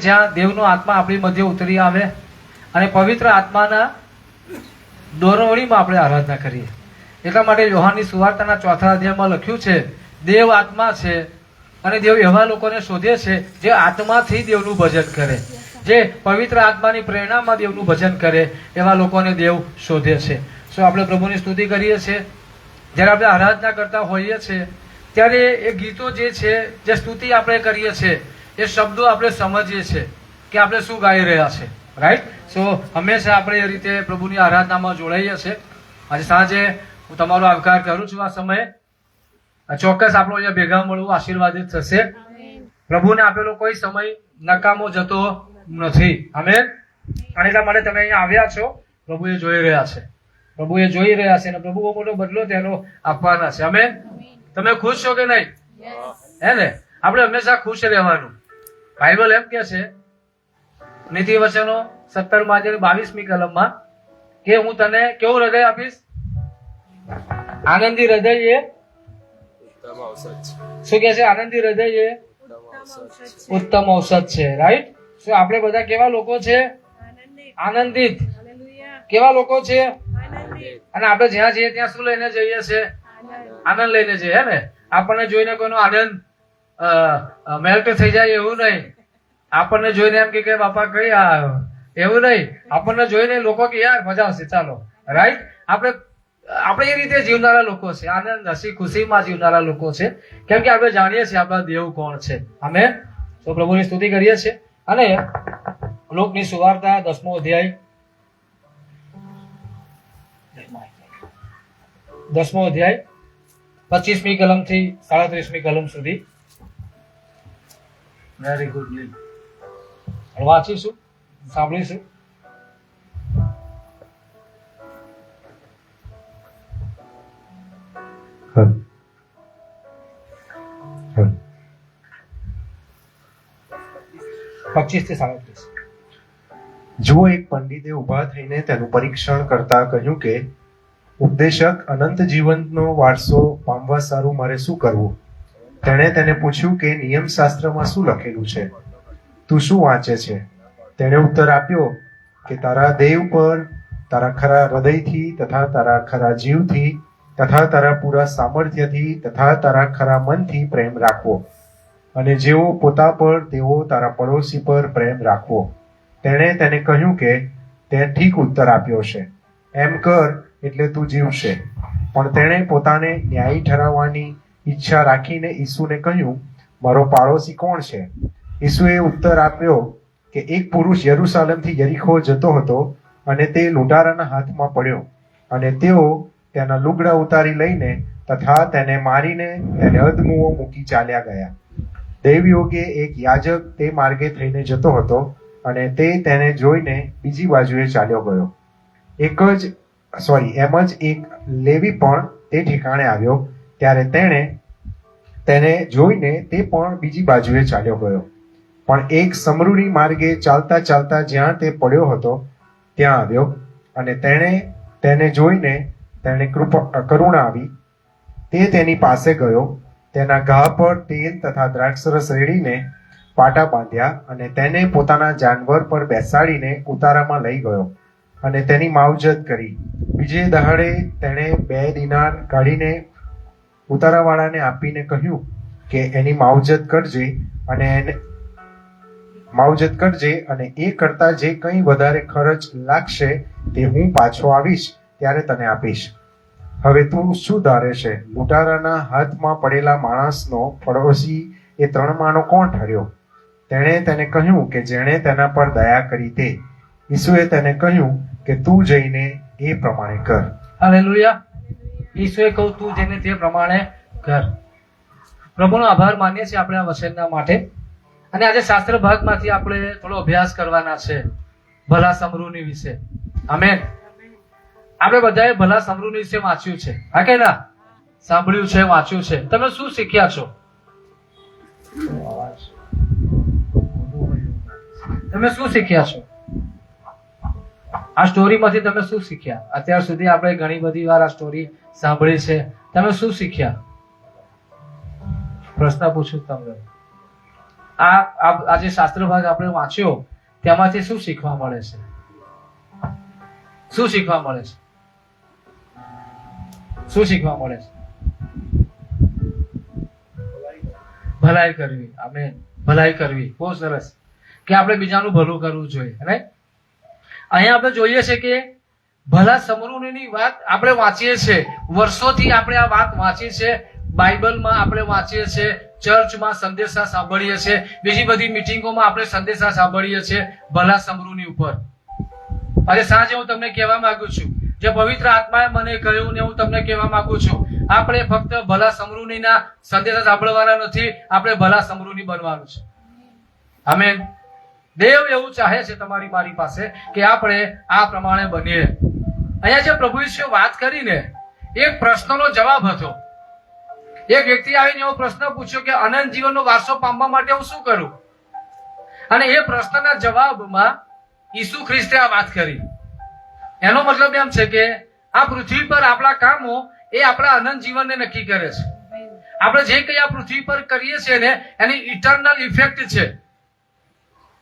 જ્યાં દેવનો આત્મા આપણી મધ્ય ઉતરી આવે અને પવિત્ર આત્માના દોરવણીમાં આપણે આરાધના કરીએ. એટલા માટે યોહાનની સુવાર્તાના 4થા અધ્યાયમાં લખ્યું છે, દેવ આત્મા છે અને દેવ એવા લોકોને શોધે છે જે આત્માથી દેવનું ભજન કરે, જે પવિત્ર આત્માની પ્રેરણામાં દેવનું ભજન કરે, એવા લોકોને દેવ શોધે છે. શું આપણે પ્રભુની સ્તુતિ કરીએ છીએ? જ્યારે આપણે આરાધના કરતા હોઈએ છીએ ત્યારે એ ગીતો જે છે, જે સ્તુતિ આપણે કરીએ છીએ, એ શબ્દો આપણે સમજીએ છીએ કે આપણે શું ગાઈ રહ્યા છે. રાઈટ? સો હંમેશા આપણે એ રીતે પ્રભુની આરાધનામાં જોડાઈએ છીએ. આજે સાંજે હું તમારો આવકાર કરું છું. આ સમયે ચોક્કસ આપણો અહીંયા ભેગા મળવું આશીર્વાદિત થશે. પ્રભુને આપેલો કોઈ સમય નકામો જતો નથી. આમેન. અને એટલા માટે તમે અહીંયા આવ્યા છો, પ્રભુ એ જોઈ રહ્યા છે, પ્રભુ એ જોઈ રહ્યા છે અને પ્રભુ મોટો બદલો તેનો આપવાના છે. આમેન. તમે ખુશ છો કે નહીં? હે ને? આપણે હંમેશા ખુશ રહેવાનું. બાઇબલ એમ કે છે નીતિ વચનો 17:22મી કલમમાં કે હું તને કેવું હૃદય આપીશ? આનંદી હૃદય એ શું કે છે? આનંદી હૃદય એ ઉત્તમ ઔષધ છે. રાઈટ? શું આપણે બધા કેવા લોકો છે? આનંદિત. કેવા લોકો છે? અને આપણે જ્યાં જઈએ ત્યાં શું લઈને જઈએ છે? આનંદ લઈને જઈએ. હે ને? આપણને જોઈને કોઈનો આનંદ મેલ્ટ થઈ જાય એવું નહીં. આપણને જોઈને એમ કે બાપા કઈ આવ્યો એવું નહીં. આપણને જોઈને લોકો કે યાર મજા આવશે, ચાલો. રાઈટ? આપણે એ રીતે જીવનારા લોકો છે. આનંદ હસી ખુશીમાં જીવનારા લોકો છે. કેમ કે આપણે જાણીએ છીએ આપણા દેવ કોણ છે. અમે તો પ્રભુની સ્તુતિ કરીએ છીએ. અને લોકની સુવાર્તા 10મો અધ્યાય 25મી કલમ થી 37મી કલમ સુધી વેરી ગુડ ન્યૂઝ વાંચીશું, સાંભળીશું. જુઓ, એક પંડિતે ઉભા થઈને તેનું પરીક્ષણ કરતા કહ્યું કે ઉપદેશક, અનંત જીવનનો વારસો પામવા સારું મારે શું કરવું? તેણે તેને પૂછ્યું કે નિયમશાસ્ત્રમાં શું લખેલું છે? તું શું વાંચે છે? તેણે ઉત્તર આપ્યો કે તારા દેવ પર તારા ખરા હૃદયથી તથા તારા ખરા જીવથી તથા તારા પૂરા સામર્થ્યથી તથા તારા ખરા મનથી પ્રેમ રાખવો, અને જેવો પોતા પર તેવો તારા પડોશી પર પ્રેમ રાખવો. તેણે તેને કહ્યું કે તે ઠીક ઉત્તર આપ્યો છે, એમ કર એટલે તું જીવશે. પણ તેણે પોતાને ન્યાયી ઠરાવવાની ઈચ્છા રાખીને ઈસુને કહ્યું, મારો પાડોશી કોણ છે? ઈસુએ ઉત્તર આપ્યો કે એક પુરુષ યરૂશાલેમથી યરીખો જતો હતો અને તે લૂંટારાના હાથમાં પડ્યો, અને તેઓ તેના લુગડા ઉતારી લઈને તથા તેને મારીને તેને અધમુઓ મૂકી ચાલ્યા ગયા. દૈવયોગે એક યાજક તે માર્ગે થઈને જતો હતો અને તે તેને જોઈને બીજી બાજુએ ચાલ્યો ગયો. એમ જ એક લેવી પણ તે ઠેકાણે આવ્યો, ત્યારે તેણે તેને જોઈને તે પણ બીજી બાજુએ ચાલ્યો ગયો. પણ એક સમરૂની માર્ગે ચાલતા ચાલતા જ્યાં તે પડ્યો હતો ત્યાં આવ્યો, અને તેને જોઈને તેને કરુણા આવી. તે તેની પાસે ગયો, તેના ઘા પર તેલ તથા દ્રાક્ષરસ રેડીને પાટા બાંધ્યા, અને તેને પોતાના જાનવર પર બેસાડીને ઉતારામાં લઈ ગયો અને તેની માવજત કરી. બીજે દહાડે તેણે 2 દિનાર કાઢીને ઉતારાવાળાને આપીને કહ્યું કે એની માવજત કરજે અને એ કરતા જે કંઈ વધારે ખર્ચ લાગશે તે હું પાછો આવીશ ત્યારે તને આપીશ. હવે તું શું ધારે છે? લૂંટારાના હાથમાં પડેલા માણસનો પડોશી એ 3માનો કોણ ઠર્યો? તેણે તેને કહ્યું કે જેણે તેના પર દયા કરી તે. ઈસુએ તેને કહ્યું કે તું જઈને એ પ્રમાણે કર. હાલેલુયા. ઈસુએ કહ્યું તું જઈને તે પ્રમાણે કર. પ્રભુનો આભાર માનીએ છીએ આપણે આ વચનના માટે. અને આજે શાસ્ત્ર ભાગમાંથી આપણે થોડો અભ્યાસ કરવાના છે ભલા સમરૂની વિશે. આમેન. આપણે બધાએ ભલા સમરૂની વિશે વાંચ્યું છે, હા કે ના? સાંભળ્યું છે, વાંચ્યું છે. તમે શું શીખ્યા છો? તમે શું શીખ્યા છો? આ સ્ટોરીમાંથી તમે શું શીખ્યા? અત્યાર સુધી આપણે ઘણી બધી વાર આ સ્ટોરી સાંભળી છે. તમે શું શીખ્યા? પ્રશ્ન પૂછું તમને. આ જે શાસ્ત્ર ભાગ આપણે વાંચ્યો તેમાંથી શું શીખવા મળે છે? શું શીખવા મળે છે? શું શીખવા મળે છે? ભલાઈ કરવી. આમેન. ભલાઈ કરવી બહુ સરસ, કે આપણે બીજાનું ભલું કરવું જોઈએ. રાઈટ. અહીંયા આપણે જોઈએ છે કે ભલા સમૃદ્ધિની વાત આપણે વાંચીએ છીએ, વર્ષોથી આપણે આ વાત વાંચી છે, બાઇબલમાં આપણે વાંચીએ છીએ, ચર્ચમાં સંદેશા સાંભળીએ છીએ, બીજી બધી મીટિંગોમાં આપણે સંદેશા સાંભળીએ છીએ ભલા સમૃદ્ધિ ઉપર. આજે સાંજે હું તમને કહેવા માંગુ છું, જે પવિત્ર આત્માએ મને કહ્યું ને હું તમને કહેવા માંગુ છું, આપણે ફક્ત ભલા સમૃદ્ધિના સંદેશા સાંભળવાના નથી, આપણે ભલા સમૃદ્ધિ બનવાનું છે. આમેન. દેવ એવું ચાહે છે તમારી મારી પાસે કે આપણે આ પ્રમાણે બનીએ. અહીંયા જે પ્રભુ ઈસુએ વાત કરીને એક પ્રશ્નનો જવાબ હતો. એક વ્યક્તિ આવીને એવો પ્રશ્ન પૂછ્યો કે અનંત જીવનનો વારસો પામવા માટે હું શું કરું? અને એ પ્રશ્નના જવાબમાં ઈસુ ખ્રિસ્તે આ વાત કરી. એનો મતલબ એમ છે કે આ પૃથ્વી પર આપણા કામો એ આપણા અનંત જીવનને નક્કી કરે છે. આપણે જે કંઈ આ પૃથ્વી પર કરીએ છીએ ને એની ઇટરનલ ઇફેક્ટ છે.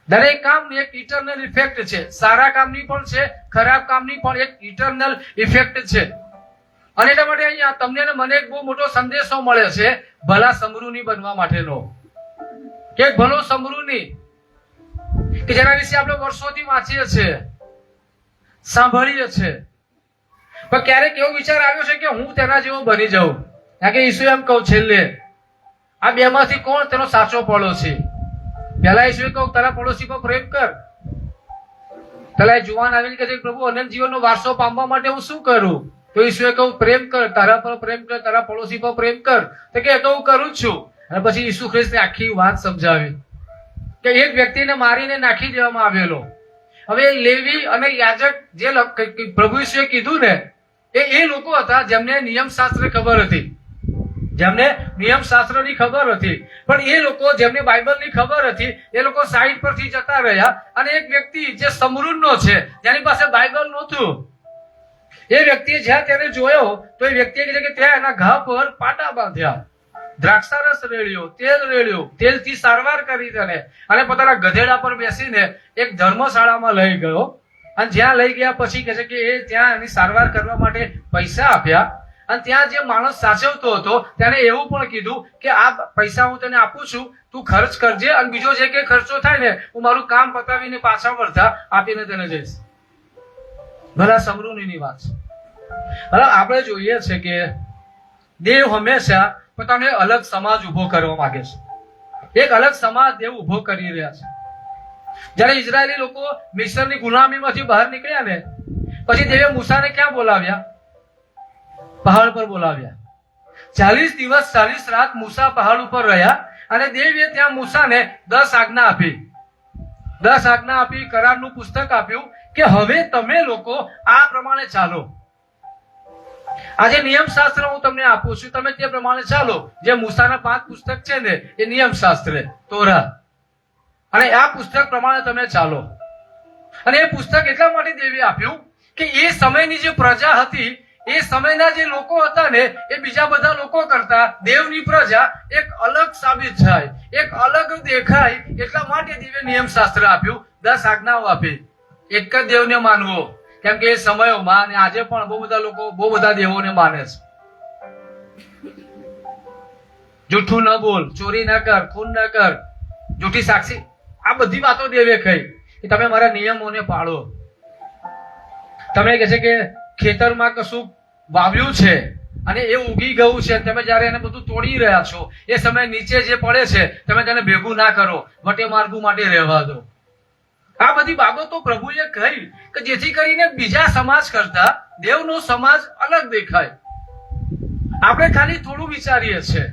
દરેક કામની એક ઇટરનલ ઇફેક્ટ છે. સારા કામની પણ છે, ખરાબ કામની પણ એક ઇટરનલ ઇફેક્ટ છે. અને એટલા માટે અહીંયા તમને ને મને એક બહુ મોટો સંદેશો મળે છે ભલા સમૃદ્ધિ બનવા માટેનો. કે ભલો સમૃદ્ધિ કે જેના વિશે આપણે વર્ષોથી વાંચીએ છીએ, સાંભળીએ છીએ, પણ ક્યારેક એવો વિચાર આવ્યો છે કે હું તેના જેવો બની જાઉં. કારણ કે ઈસુ એમ કહું છેલ્લે આ બે માંથી કોણ તેનો સાચો પડોશી? પહેલા ઈસુએ કહું તારા પડોશી પર પ્રેમ કર. પેલા જુવાન આવીને કહે છે પ્રભુ અનંત જીવનનો વારસો પામવા માટે હું શું કરું? તો ઈસુએ કહું પ્રેમ કર, તારા પર પ્રેમ કર, તારા પડોશી પર પ્રેમ કર. તો કે તો હું કરું જ છું. અને પછી ઈસુ ખ્રિસ્તે આખી વાત સમજાવી કે એક વ્યક્તિને મારીને નાખી દેવામાં આવેલો. હવે લેવી અને યાજક જે પ્રભુ ઈસુએ કીધું ને એ લોકો હતા જેમને નિયમ શાસ્ત્ર ખબર હતી, જેમને નિયમ શાસ્ત્રની ખબર હતી. પણ એ લોકો જેમને બાઇબલની ખબર હતી એ લોકો સાઈડ પરથી જતા રહ્યા. અને એક વ્યક્તિ જે સમૃદ્ધનો છે, જેની પાસે બાઇબલ નહોતું, એ વ્યક્તિએ જ્યાં તેને જોયો તો એ વ્યક્તિએ કીધું કે ત્યાં એના ઘા પર પાટા બાંધ્યા, દ્રાક્ષારસ રેડ્યો, તેલ રેડ્યો, તેલથી સારવાર કરી તેને, અને પોતાના ગધેડા પર બેસીને એક ધર્મશાળામાં લઈ ગયો. અને જ્યાં લઈ ગયા પછી કહે છે કે એ ત્યાં એની સારવાર કરવા માટે પૈસા આપ્યા. અને ત્યાં જે માણસ સાચવતો હતો તેને એવું પણ કીધું કે આ પૈસા હું તને આપું છું, તું ખર્ચ કરજે, અને બીજો જે કઈ ખર્ચો થાય ને હું મારું કામ પતાવીને પાછા વળતા આપીને તેને જઈશ. ભલા સમૃદ્ધિની વાત છે. બરાબર. આપણે જોઈએ છે કે દેવ હંમેશા પોતાનો અલગ સમાજ ઉભો કરવા માંગે છે. એક અલગ સમાજ દેવ ઉભો કરી રહ્યા છે. જયારે ઇઝરાયેલી લોકો મિસ્રની ગુલામીમાંથી બહાર નીકળ્યા ને પછી દેવે મૂસાને ક્યાં બોલાવ્યા? પહાડ પર બોલાવ્યા. 40 દિવસ 40 રાત મૂસા પહાડ ઉપર રહ્યા. અને દેવે ત્યાં મૂસાને 10 આજ્ઞા આપી. 10 આજ્ઞા આપી, કરારનું પુસ્તક આપ્યું કે હવે તમે લોકો આ પ્રમાણે ચાલો. આજે નિયમ શાસ્ત્ર હું તમને આપું છું, તમે તે પ્રમાણે ચાલો. જે મૂસાના 5 પુસ્તક છે ને એ નિયમ શાસ્ત્ર, તોરા, અને આ પુસ્તક પ્રમાણે તમે ચાલો. અને એ પુસ્તક એટલા માટે દેવે આપ્યું કે એ સમયની જે પ્રજા હતી, એ સમયના જે લોકો હતા ને એ બીજા બધા લોકો કરતા દેવની પ્રજા એક અલગ સાબિત થાય, એક અલગ દેખાય. એટલા માટે દેવે નિયમ શાસ્ત્ર આપ્યું, 10 આજ્ઞાઓ આપી. એક જ દેવને માનવો, કેમ કે એ સમયોમાં અને આજે પણ બહુ બધા લોકો બહુ બધા દેવોને માને છે. જૂઠું ન બોલ, ચોરી ન કર, ખૂન ન કર, જૂઠી સાક્ષી, આ બધી વાતો દેવે કહી કે તમે મારા નિયમોને પાળો. તમે કહે છે કે ખેતરમાં કશું વાવ્યું છે અને એ ઉગી ગયું છે, તમે જયારે એને બધું તોડી રહ્યા છો એ સમય નીચે જે પડે છે તમે તેને ભેગું ના કરો, વટે માર્ગુ માટે રહેવા દો. આ બધી બાબતો પ્રભુએ કહી કે જેથી કરીને બીજા સમાજ કરતા દેવનો સમાજ અલગ દેખાય. આપણે ખાલી થોડું વિચારીએ છીએ.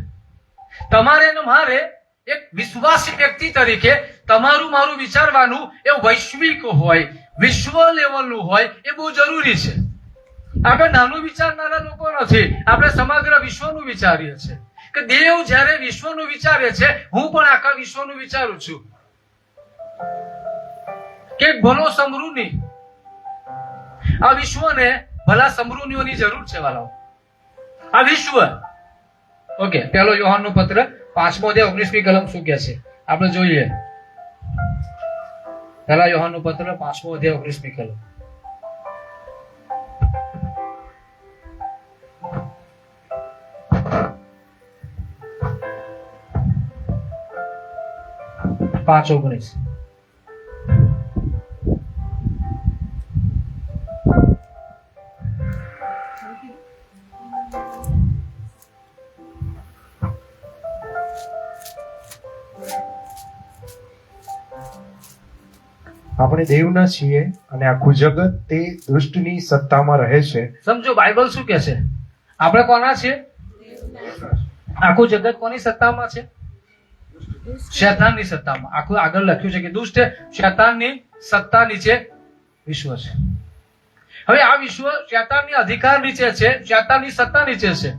તમારે ને મારે એક વિશ્વાસી વ્યક્તિ તરીકે તમારું મારું વિચારવાનું એ વૈશ્વિક હોય, વિશ્વ લેવલનું હોય, એ બહુ જરૂરી છે. આપણે નાનું વિચારનારા લોકો નથી, આપણે સમગ્ર વિશ્વનું વિચારીએ છીએ. કે દેવ જયારે વિશ્વનું વિચારે છે, હું પણ આખા વિશ્વનું વિચારું છું. કે ભલો સમૃદ્ધિ, આ વિશ્વને ભલા સમૃદ્ધિઓની જરૂર છે વાલાઓ. આ વિશ્વ, ઓકે, પહેલો યોહાનનો પત્ર 5મો અધ્યાય 19મી કલમ શું કહે છે? આપણે જોઈએ પહેલા યોહાનનું પત્ર 5મો અધ્યાય 19મી કલમ. પાંચ 19. આપણે દેવના છીએ અને આખું જગત તે દુષ્ટની સત્તામાં રહે છે. સમજો બાઇબલ શું કહે છે? આપણે કોના છીએ? આખું જગત કોની સત્તામાં છે? શૈતાનની સત્તામાં. આખું આગળ લખ્યું છે કે દુષ્ટ શૈતાનની સત્તા નીચે વિશ્વ છે. હવે આ વિશ્વ શૈતાનની અધિકાર નીચે છે, શૈતાનની સત્તા નીચે છે,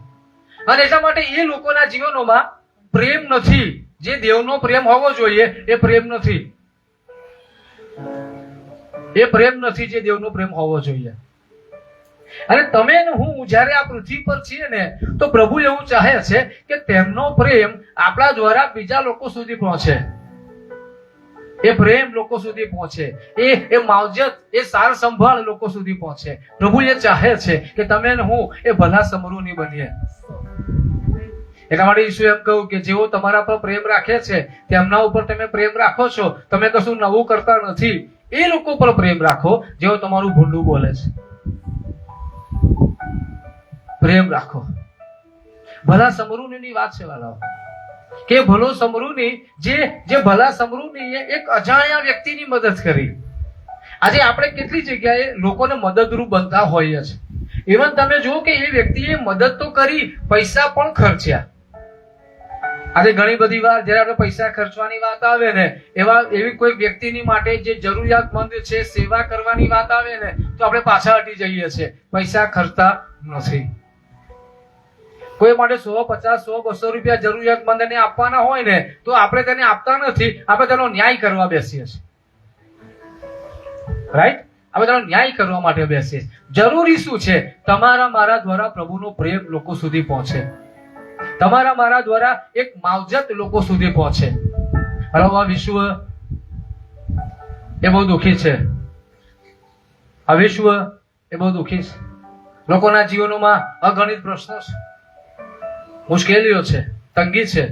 અને એટલા માટે એ લોકોના જીવનોમાં પ્રેમ નથી. જે દેવનો પ્રેમ હોવો જોઈએ એ પ્રેમ નથી. એ પ્રેમ નથી જે દેવનો પ્રેમ હોવો જોઈએ. અને તમે ને હું જ્યારે આ પૃથ્વી પર છીએ ને, તો પ્રભુ એવું ચાહે છે કે તેમનો પ્રેમ આપણા દ્વારા બીજા લોકો સુધી પહોંચે. એ પ્રેમ લોકો સુધી પહોંચે, એ માવજત, એ સાર સંભાળ લોકો સુધી પહોંચે. પ્રભુ એ ચાહે છે કે તમે ને હું એ ભલા સમરૂની બનીએ. એટલા માટે ઈસુ એમ કહ્યું કે જેઓ તમારા પર પ્રેમ રાખે છે તેમના ઉપર તમે પ્રેમ રાખો છો. તમે કશું નવું કરતા નથી. એ લોકો પર પ્રેમ રાખો જેઓ તમારું ભૂંડું બોલે છે. પ્રેમ રાખો. ભલા સમરૂની વાત છે વાલાઓ, કે ભલો સમરૂની જે ભલા સમરૂની એક અજાણ્યા વ્યક્તિની મદદ કરી. આજે આપણે કેટલી જગ્યાએ લોકોને મદદરૂપ બનતા હોઈએ છીએ. ઇવન તમે જુઓ કે એ વ્યક્તિએ મદદ તો કરી, પૈસા પણ ખર્ચ્યા. આજે ઘણી બધી વાર જયારે આપણે પૈસા ખર્ચવાની વાત આવે ને, એવી કોઈ વ્યક્તિની માટે જે જરૂરિયાતમંદ છે, સેવા કરવાની વાત આવે ને, તો આપણે પાછા હટી જઈએ છીએ, પૈસા ખર્ચતા નથી. કોઈ માટે 100, 50, 100, 200 રૂપિયા જરૂરિયાતમંદને આપવાના હોય ને, તો આપણે તેને આપતા નથી. આપણે તેનો ન્યાય કરવા બેસીએ છીએ. રાઈટ? આપણે તેનો ન્યાય કરવા માટે બેસીએ છીએ. જરૂરી શું છે? તમારા મારા દ્વારા પ્રભુનો પ્રેમ લોકો સુધી પહોંચે. તમારા મારા દ્વારા એક માવજત લોકો સુધી પહોંચે. બરાબર? આ વિશ્વ એ બહુ દુઃખી છે. આ વિશ્વ એ બહુ દુઃખી છે. લોકોના જીવનોમાં અગણિત પ્રશ્નો છે, મુશ્કેલીઓ છે, તંગી છે,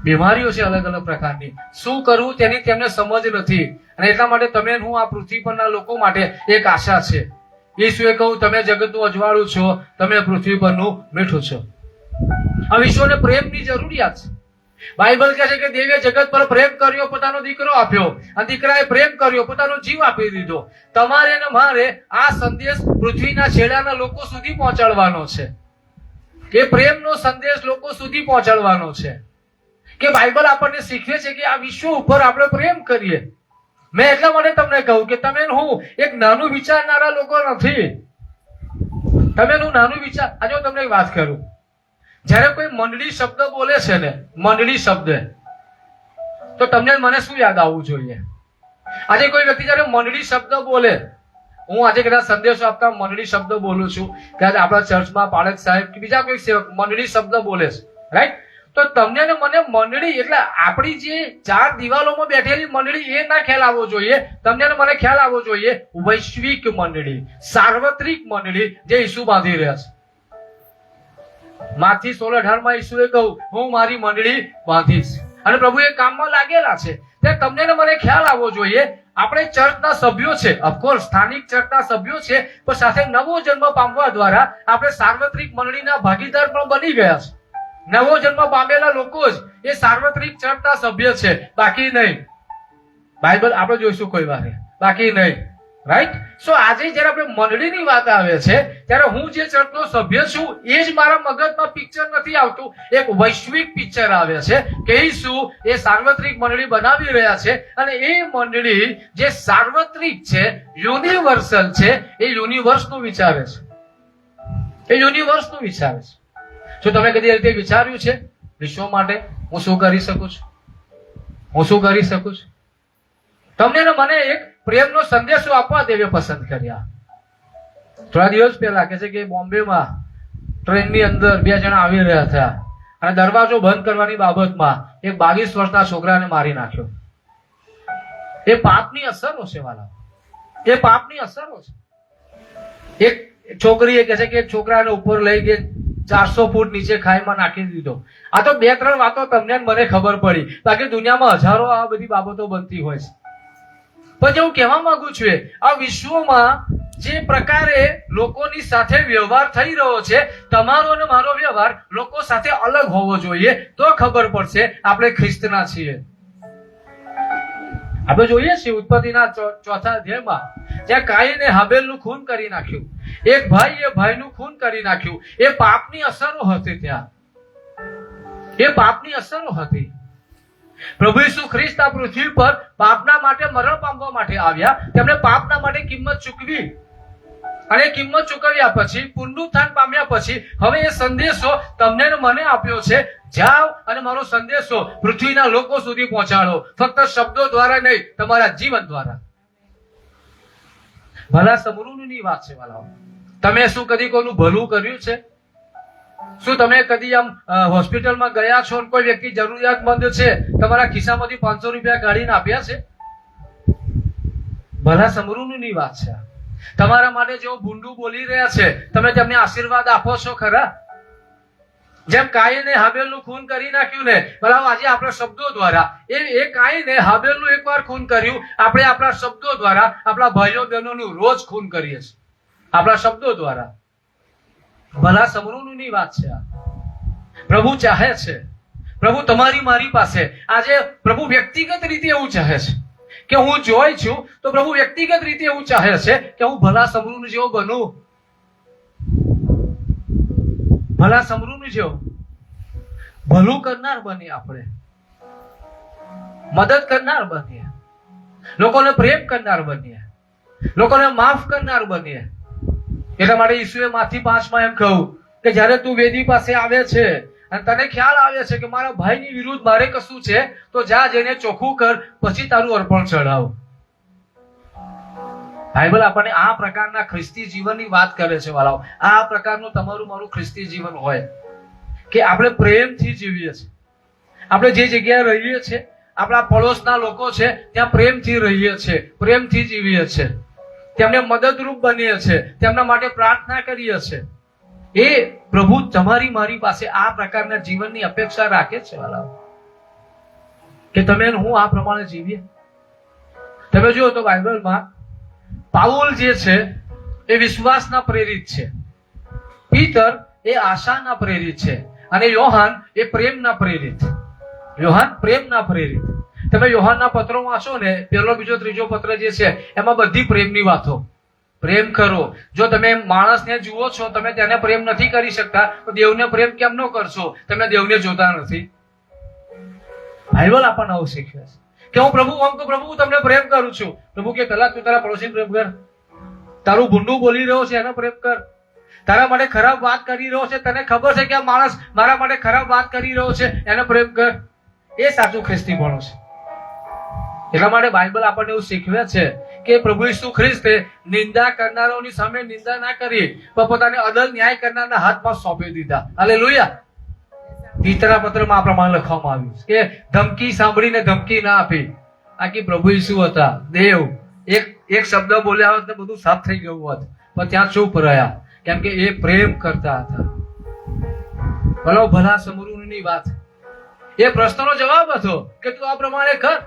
બીમારીઓ છે અલગ અલગ પ્રકારની. શું કરવું તેની તેમને સમજ નથી. અને એટલા માટે તમે હું આ પૃથ્વી પરના લોકો માટે એક આશા છે. ઈસુએ કહ્યું, તમે જગતનું અજવાળું છો, તમે પૃથ્વી પરનું મીઠું છો. આ વિશ્વને પ્રેમની જરૂરિયાત છે. બાઇબલ કહે છે કે દેવે જગત પર પ્રેમ કર્યો, પોતાનો દીકરો આપ્યો, અને દીકરાએ પ્રેમ કર્યો, પોતાનો જીવ આપી દીધો. તમારે ને મારે આ સંદેશ પૃથ્વીના છેડાના લોકો સુધી પહોંચાડવાનો છે. એ પ્રેમનો સંદેશ લોકો સુધી પહોંચાડવાનો છે. કે બાઇબલ આપણને શીખવે છે કે આ વિશ્વ ઉપર આપણે પ્રેમ કરીએ. મેં એટલા માટે તમને કહું કે તમે હું એક નાનું વિચારનારા લોકો નથી. તમે નાનું વિચાર. આજે હું તમને એક વાત કરું. જયારે કોઈ મંડળી શબ્દ બોલે છે ને, મંડળી શબ્દ, તો તમને મને શું યાદ આવવું જોઈએ? આજે કોઈ વ્યક્તિ જયારે મંડળી શબ્દ બોલે, હું આજે કદાચ સંદેશો આપતા મંડળી શબ્દ બોલું છું, કદાચ આપણા ચર્ચમાં પાળક સાહેબ કે બીજા કોઈ સેવક મંડળી શબ્દ બોલે છે, રાઈટ? તો તમને ને મને મંડળી એટલે આપણી જે 4 દિવાલોમાં બેઠેલી મંડળી એ ના ખ્યાલ આવવો જોઈએ. તમને ને મને ખ્યાલ આવવો જોઈએ વૈશ્વિક મંડળી, સાર્વત્રિક મંડળી જે ઈસુ બાંધી રહ્યા છે. માથી 16:18 ઈસુએ કહ્યું, હું મારી મંડળી બાંધીશ. અને પ્રભુ એ કામમાં લાગેલા છે. તે તમને ને મને ખ્યાલ આવવો જોઈએ આપણે ચર્ચના સભ્યો છે, ઓફકોર્સ સ્થાનિક ચર્ચના સભ્યો છે, પણ સાથે નવો જન્મ પામવા દ્વારા આપણે સાર્વત્રિક મંડળીના ભાગીદાર પણ બની ગયા છે. નવો જન્મ પામેલા લોકો જ એ સાર્વત્રિક ચર્ચના સભ્ય છે, બાકી નહીં. બાઇબલ આપણે જોઈશું કોઈ વાર, બાકી નહીં. રાઈટ? સો આજે જયારે આપણે મંડળીની વાત આવે છે ત્યારે હું જે ચર્ચનો સભ્ય છું એ જ મારા મગજમાં પિક્ચર નથી આવતું. એક વૈશ્વિક પિક્ચર આવે છે કે ઈસુ એ સાર્વત્રિક મંડળી બનાવી રહ્યા છે. અને એ મંડળી જે સાર્વત્રિક છે, યુનિવર્સલ છે, એ યુનિવર્સનું વિચારે છે. એ યુનિવર્સનું વિચારે છે. શું તમે કદી રીતે વિચાર્યું છે વિશ્વ માટે હું શું કરી શકું છું? હું શું કરી શકું છું? તમને ને મને એક પ્રેમનો સંદેશો આપવા દેવે પસંદ કર્યા. થોડા દિવસ પહેલા કે છે કે બોમ્બેમાં ટ્રેનની અંદર 2 જણા આવી રહ્યા હતા અને દરવાજો બંધ કરવાની બાબતમાં એક 22 વર્ષના છોકરાને મારી નાખ્યો. એ પાપની અસરો છે વાલા, એ પાપની અસરો છે. એક છોકરીએ કહે છે કે એક છોકરાને ઉપર લઈ ગઈ 400 ફૂટ નીચે ખાઈમાં નાખી દીધો. આ તો 2-3 વાતો તમને ને મને ખબર પડી, બાકી દુનિયામાં હજારો આ બધી બાબતો બનતી હોય છે. પણ હું કહેવા માંગુ છું, આ વિશ્વમાં જે પ્રકારે લોકોની સાથે વ્યવહાર થઈ રહ્યો છે, તમારો અને મારો વ્યવહાર લોકો સાથે અલગ હોવો જોઈએ, તો ખબર પડશે આપણે ખ્રિસ્તના છીએ. આપણે જોઈએ છીએ ઉત્પત્તિના 4થા અધ્યાયમાં, જ્યાં કાઈને હાબેલનું ખૂન કરી નાખ્યું, એક ભાઈએ ભાઈનું ખૂન કરી નાખ્યું. એ પાપની અસરો હતી. ત્યાં એ પાપની અસરો હતી. પ્રભુ ઈસુ ખ્રિસ્ત આ પૃથ્વી પર પાપના માટે મરણ પામવા માટે આવ્યા. તેમણે પાપના માટે કિંમત ચૂકવી, અને કિંમત ચૂકવ્યા પછી, પુનરુત્થાન પામ્યા પછી હવે એ સંદેશો તમને ને મને આપ્યો છે, જાઓ અને મારો સંદેશો પૃથ્વીના લોકો સુધી પહોંચાડો. ફક્ત શબ્દો દ્વારા નહીં, તમારા જીવન દ્વારા. ભલા સમરૂની વાત છે વાલાઓ. તમે શું કદી કોઈનું ભલું કર્યું છે? શું તમે કદી આમ હોસ્પિટલમાં ગયા છો અને કોઈ વ્યક્તિ જરૂરિયાતમંદ છે, તમારા ખિસ્સામાંથી 500 રૂપિયા કાઢીને આપ્યા છે? ભલા સમરૂની વાત છે. તમારા માટે જેઓ ભૂંડું બોલી રહ્યા છે, તમે તેમને આશીર્વાદ આપો છો ખરા? જેમ કાઈને હાબેલનું ખૂન કરી નાખ્યું ને, બરાબર, આજે આપણા શબ્દો દ્વારા એ કાઈને હાબેલનું એકવાર ખૂન કર્યું, આપણે આપણા શબ્દો દ્વારા આપણા ભાઈઓ બહેનોનું રોજ ખૂન કરીએ છીએ, આપણા શબ્દો દ્વારા. ભલા સમરૂની વાત છે. આ પ્રભુ ચાહે છે, પ્રભુ તમારી મારી પાસે આજે પ્રભુ વ્યક્તિગત રીતે એવું ચાહે છે કે હું જોઈ છું, તો પ્રભુ વ્યક્તિગત રીતે એવું ચાહે છે કે હું ભલા સમરૂની જેવો બનું, ભલા સમરૂની જેવો ભલું કરનાર બનીએ, આપણે મદદ કરનાર બનીએ, લોકોને પ્રેમ કરનાર બનીએ, લોકોને માફ કરનાર બનીએ. એટલા માટે ઈસુએ માથી 5માં એમ કહ્યું કે જ્યારે તું વેદી પાસે આવે છે અને તને ખ્યાલ આવે છે કે મારા ભાઈની વિરુદ્ધ મારે કશું છે, તો જા જઈને ચોખ્ખું કર, પછી તારું અર્પણ ચડાવ. બાઇબલ આપણને આ પ્રકારના ખ્રિસ્તી જીવનની વાત કરે છે વાલાઓ. આ પ્રકારનું તમારું મારું ખ્રિસ્તી જીવન હોય કે આપણે પ્રેમથી જીવીએ છીએ. આપણે જે જગ્યાએ રહીએ છીએ, આપણા પડોશના લોકો છે ત્યાં પ્રેમથી રહીએ છીએ, પ્રેમથી જીવીએ છીએ, તેમને મદદરૂપ બનીએ છીએ, તેમના માટે પ્રાર્થના કરીએ છીએ. એ પ્રભુ તમારી મારી પાસે આ પ્રકારના જીવનની અપેક્ષા રાખે છે વાલાઓ, કે તમે હું આ પ્રમાણે જીવીએ. તમે જુઓ તો બાઇબલમાં પાઉલ જે છે એ વિશ્વાસના પ્રેરિત છે, પીતર એ આશાના પ્રેરિત છે, અને યોહાન એ પ્રેમના પ્રેરિત. યોહાન પ્રેમના પ્રેરિત. તમે યોહાનના પત્રો વાંચો ને, 1, 2, 3 પત્ર જે છે એમાં બધી પ્રેમની વાતો. પ્રેમ કરો. જો તમે માણસને જુઓ છો, તમે તેને પ્રેમ નથી કરી શકતા, તો દેવને પ્રેમ કેમ ન કરશો? તમે દેવને જોતા નથી. બાઇબલ આપણને આવું શીખવે છે કે હું પ્રભુ હું તમને પ્રેમ કરું છું. પ્રભુ કે પહેલા તું તારા પડોશીને પ્રેમ કર. તારું ભૂંડું બોલી રહ્યો છે એને પ્રેમ કર. તારા માટે ખરાબ વાત કરી રહ્યો છે, તને ખબર છે કે આ માણસ મારા માટે ખરાબ વાત કરી રહ્યો છે, એને પ્રેમ કર. એ સાચું ખ્રિસ્તીપણું છે. એટલા માટે બાઇબલ આપણને એવું શીખવે છે કે પ્રભુ ઈસુ ખ્રિસ્તે નિંદા કરનારાઓની સામે નિંદા ના કરી, પણ પોતાને અદલ ન્યાય કરનારના હાથમાં સોંપી દીધા. હાલેલુયા. તીતરા પત્રમાં આ પ્રમાણે લખવામાં આવ્યું છે કે ધમકી સાંભળીને ધમકી ના આપી. આખી પ્રભુ ઈસુ હતા, દેવ. એક શબ્દ બોલ્યા હોત ને બધું સાફ થઈ ગયું હોત, પણ ત્યાં ચૂપ રહ્યા, કેમ કે એ પ્રેમ કરતા હતા. ભલો ભલા સમરૂની વાત. એ પ્રશ્નનો જવાબ હતો કે તું આ પ્રમાણે કર,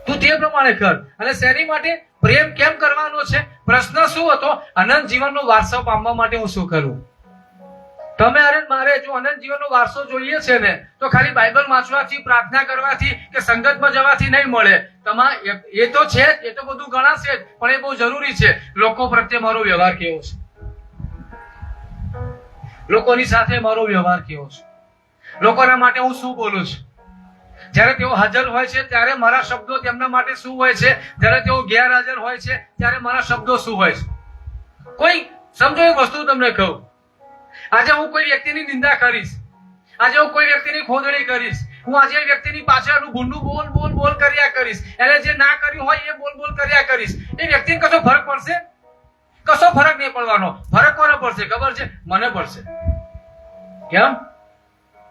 તું તે પ્રમાણે કર. અને શેની માટે પ્રેમ કેમ કરવાનો છે? પ્રશ્ન શું હતો? અનંત જીવનનો વારસો પામવા માટે હું શું કરું? તમે અરે મારે જો અનંત જીવનનો વારસો જોઈએ છે ને, તો ખાલી બાઇબલ વાંચવાથી, પ્રાર્થના કરવાથી કે સંગતમાં જવાથી નહીં મળે. એ તો છે જ, એ તો બધું ગણાશે જ, પણ એ બહુ જરૂરી છે. લોકો પ્રત્યે મારો વ્યવહાર કેવો છે? લોકોની સાથે મારો વ્યવહાર કેવો છે? લોકોના માટે હું શું બોલું છું? જ્યારે તેઓ હાજર હોય છે ત્યારે મારા શબ્દો તેમના માટે શું હોય છે? જ્યારે તેઓ ગેરહાજર હોય છે ત્યારે મારા શબ્દો શું હોય છે? કોઈ સમજો, એક વસ્તુ તમને કહું, આજે હું કોઈ વ્યક્તિની નિંદા કરીશ, આજે હું કોઈ વ્યક્તિની ખોદણી કરીશ, હું આજે એ વ્યક્તિની પાછળનું ભૂંડું બોલ કર્યા કરીશ, એને જે ના કર્યું હોય એ બોલ કર્યા કરીશ, એ વ્યક્તિને કશો ફરક પડશે? કશો ફરક નહીં પડવાનો. ફરક કોને પડશે ખબર છે? મને પડશે. કેમ?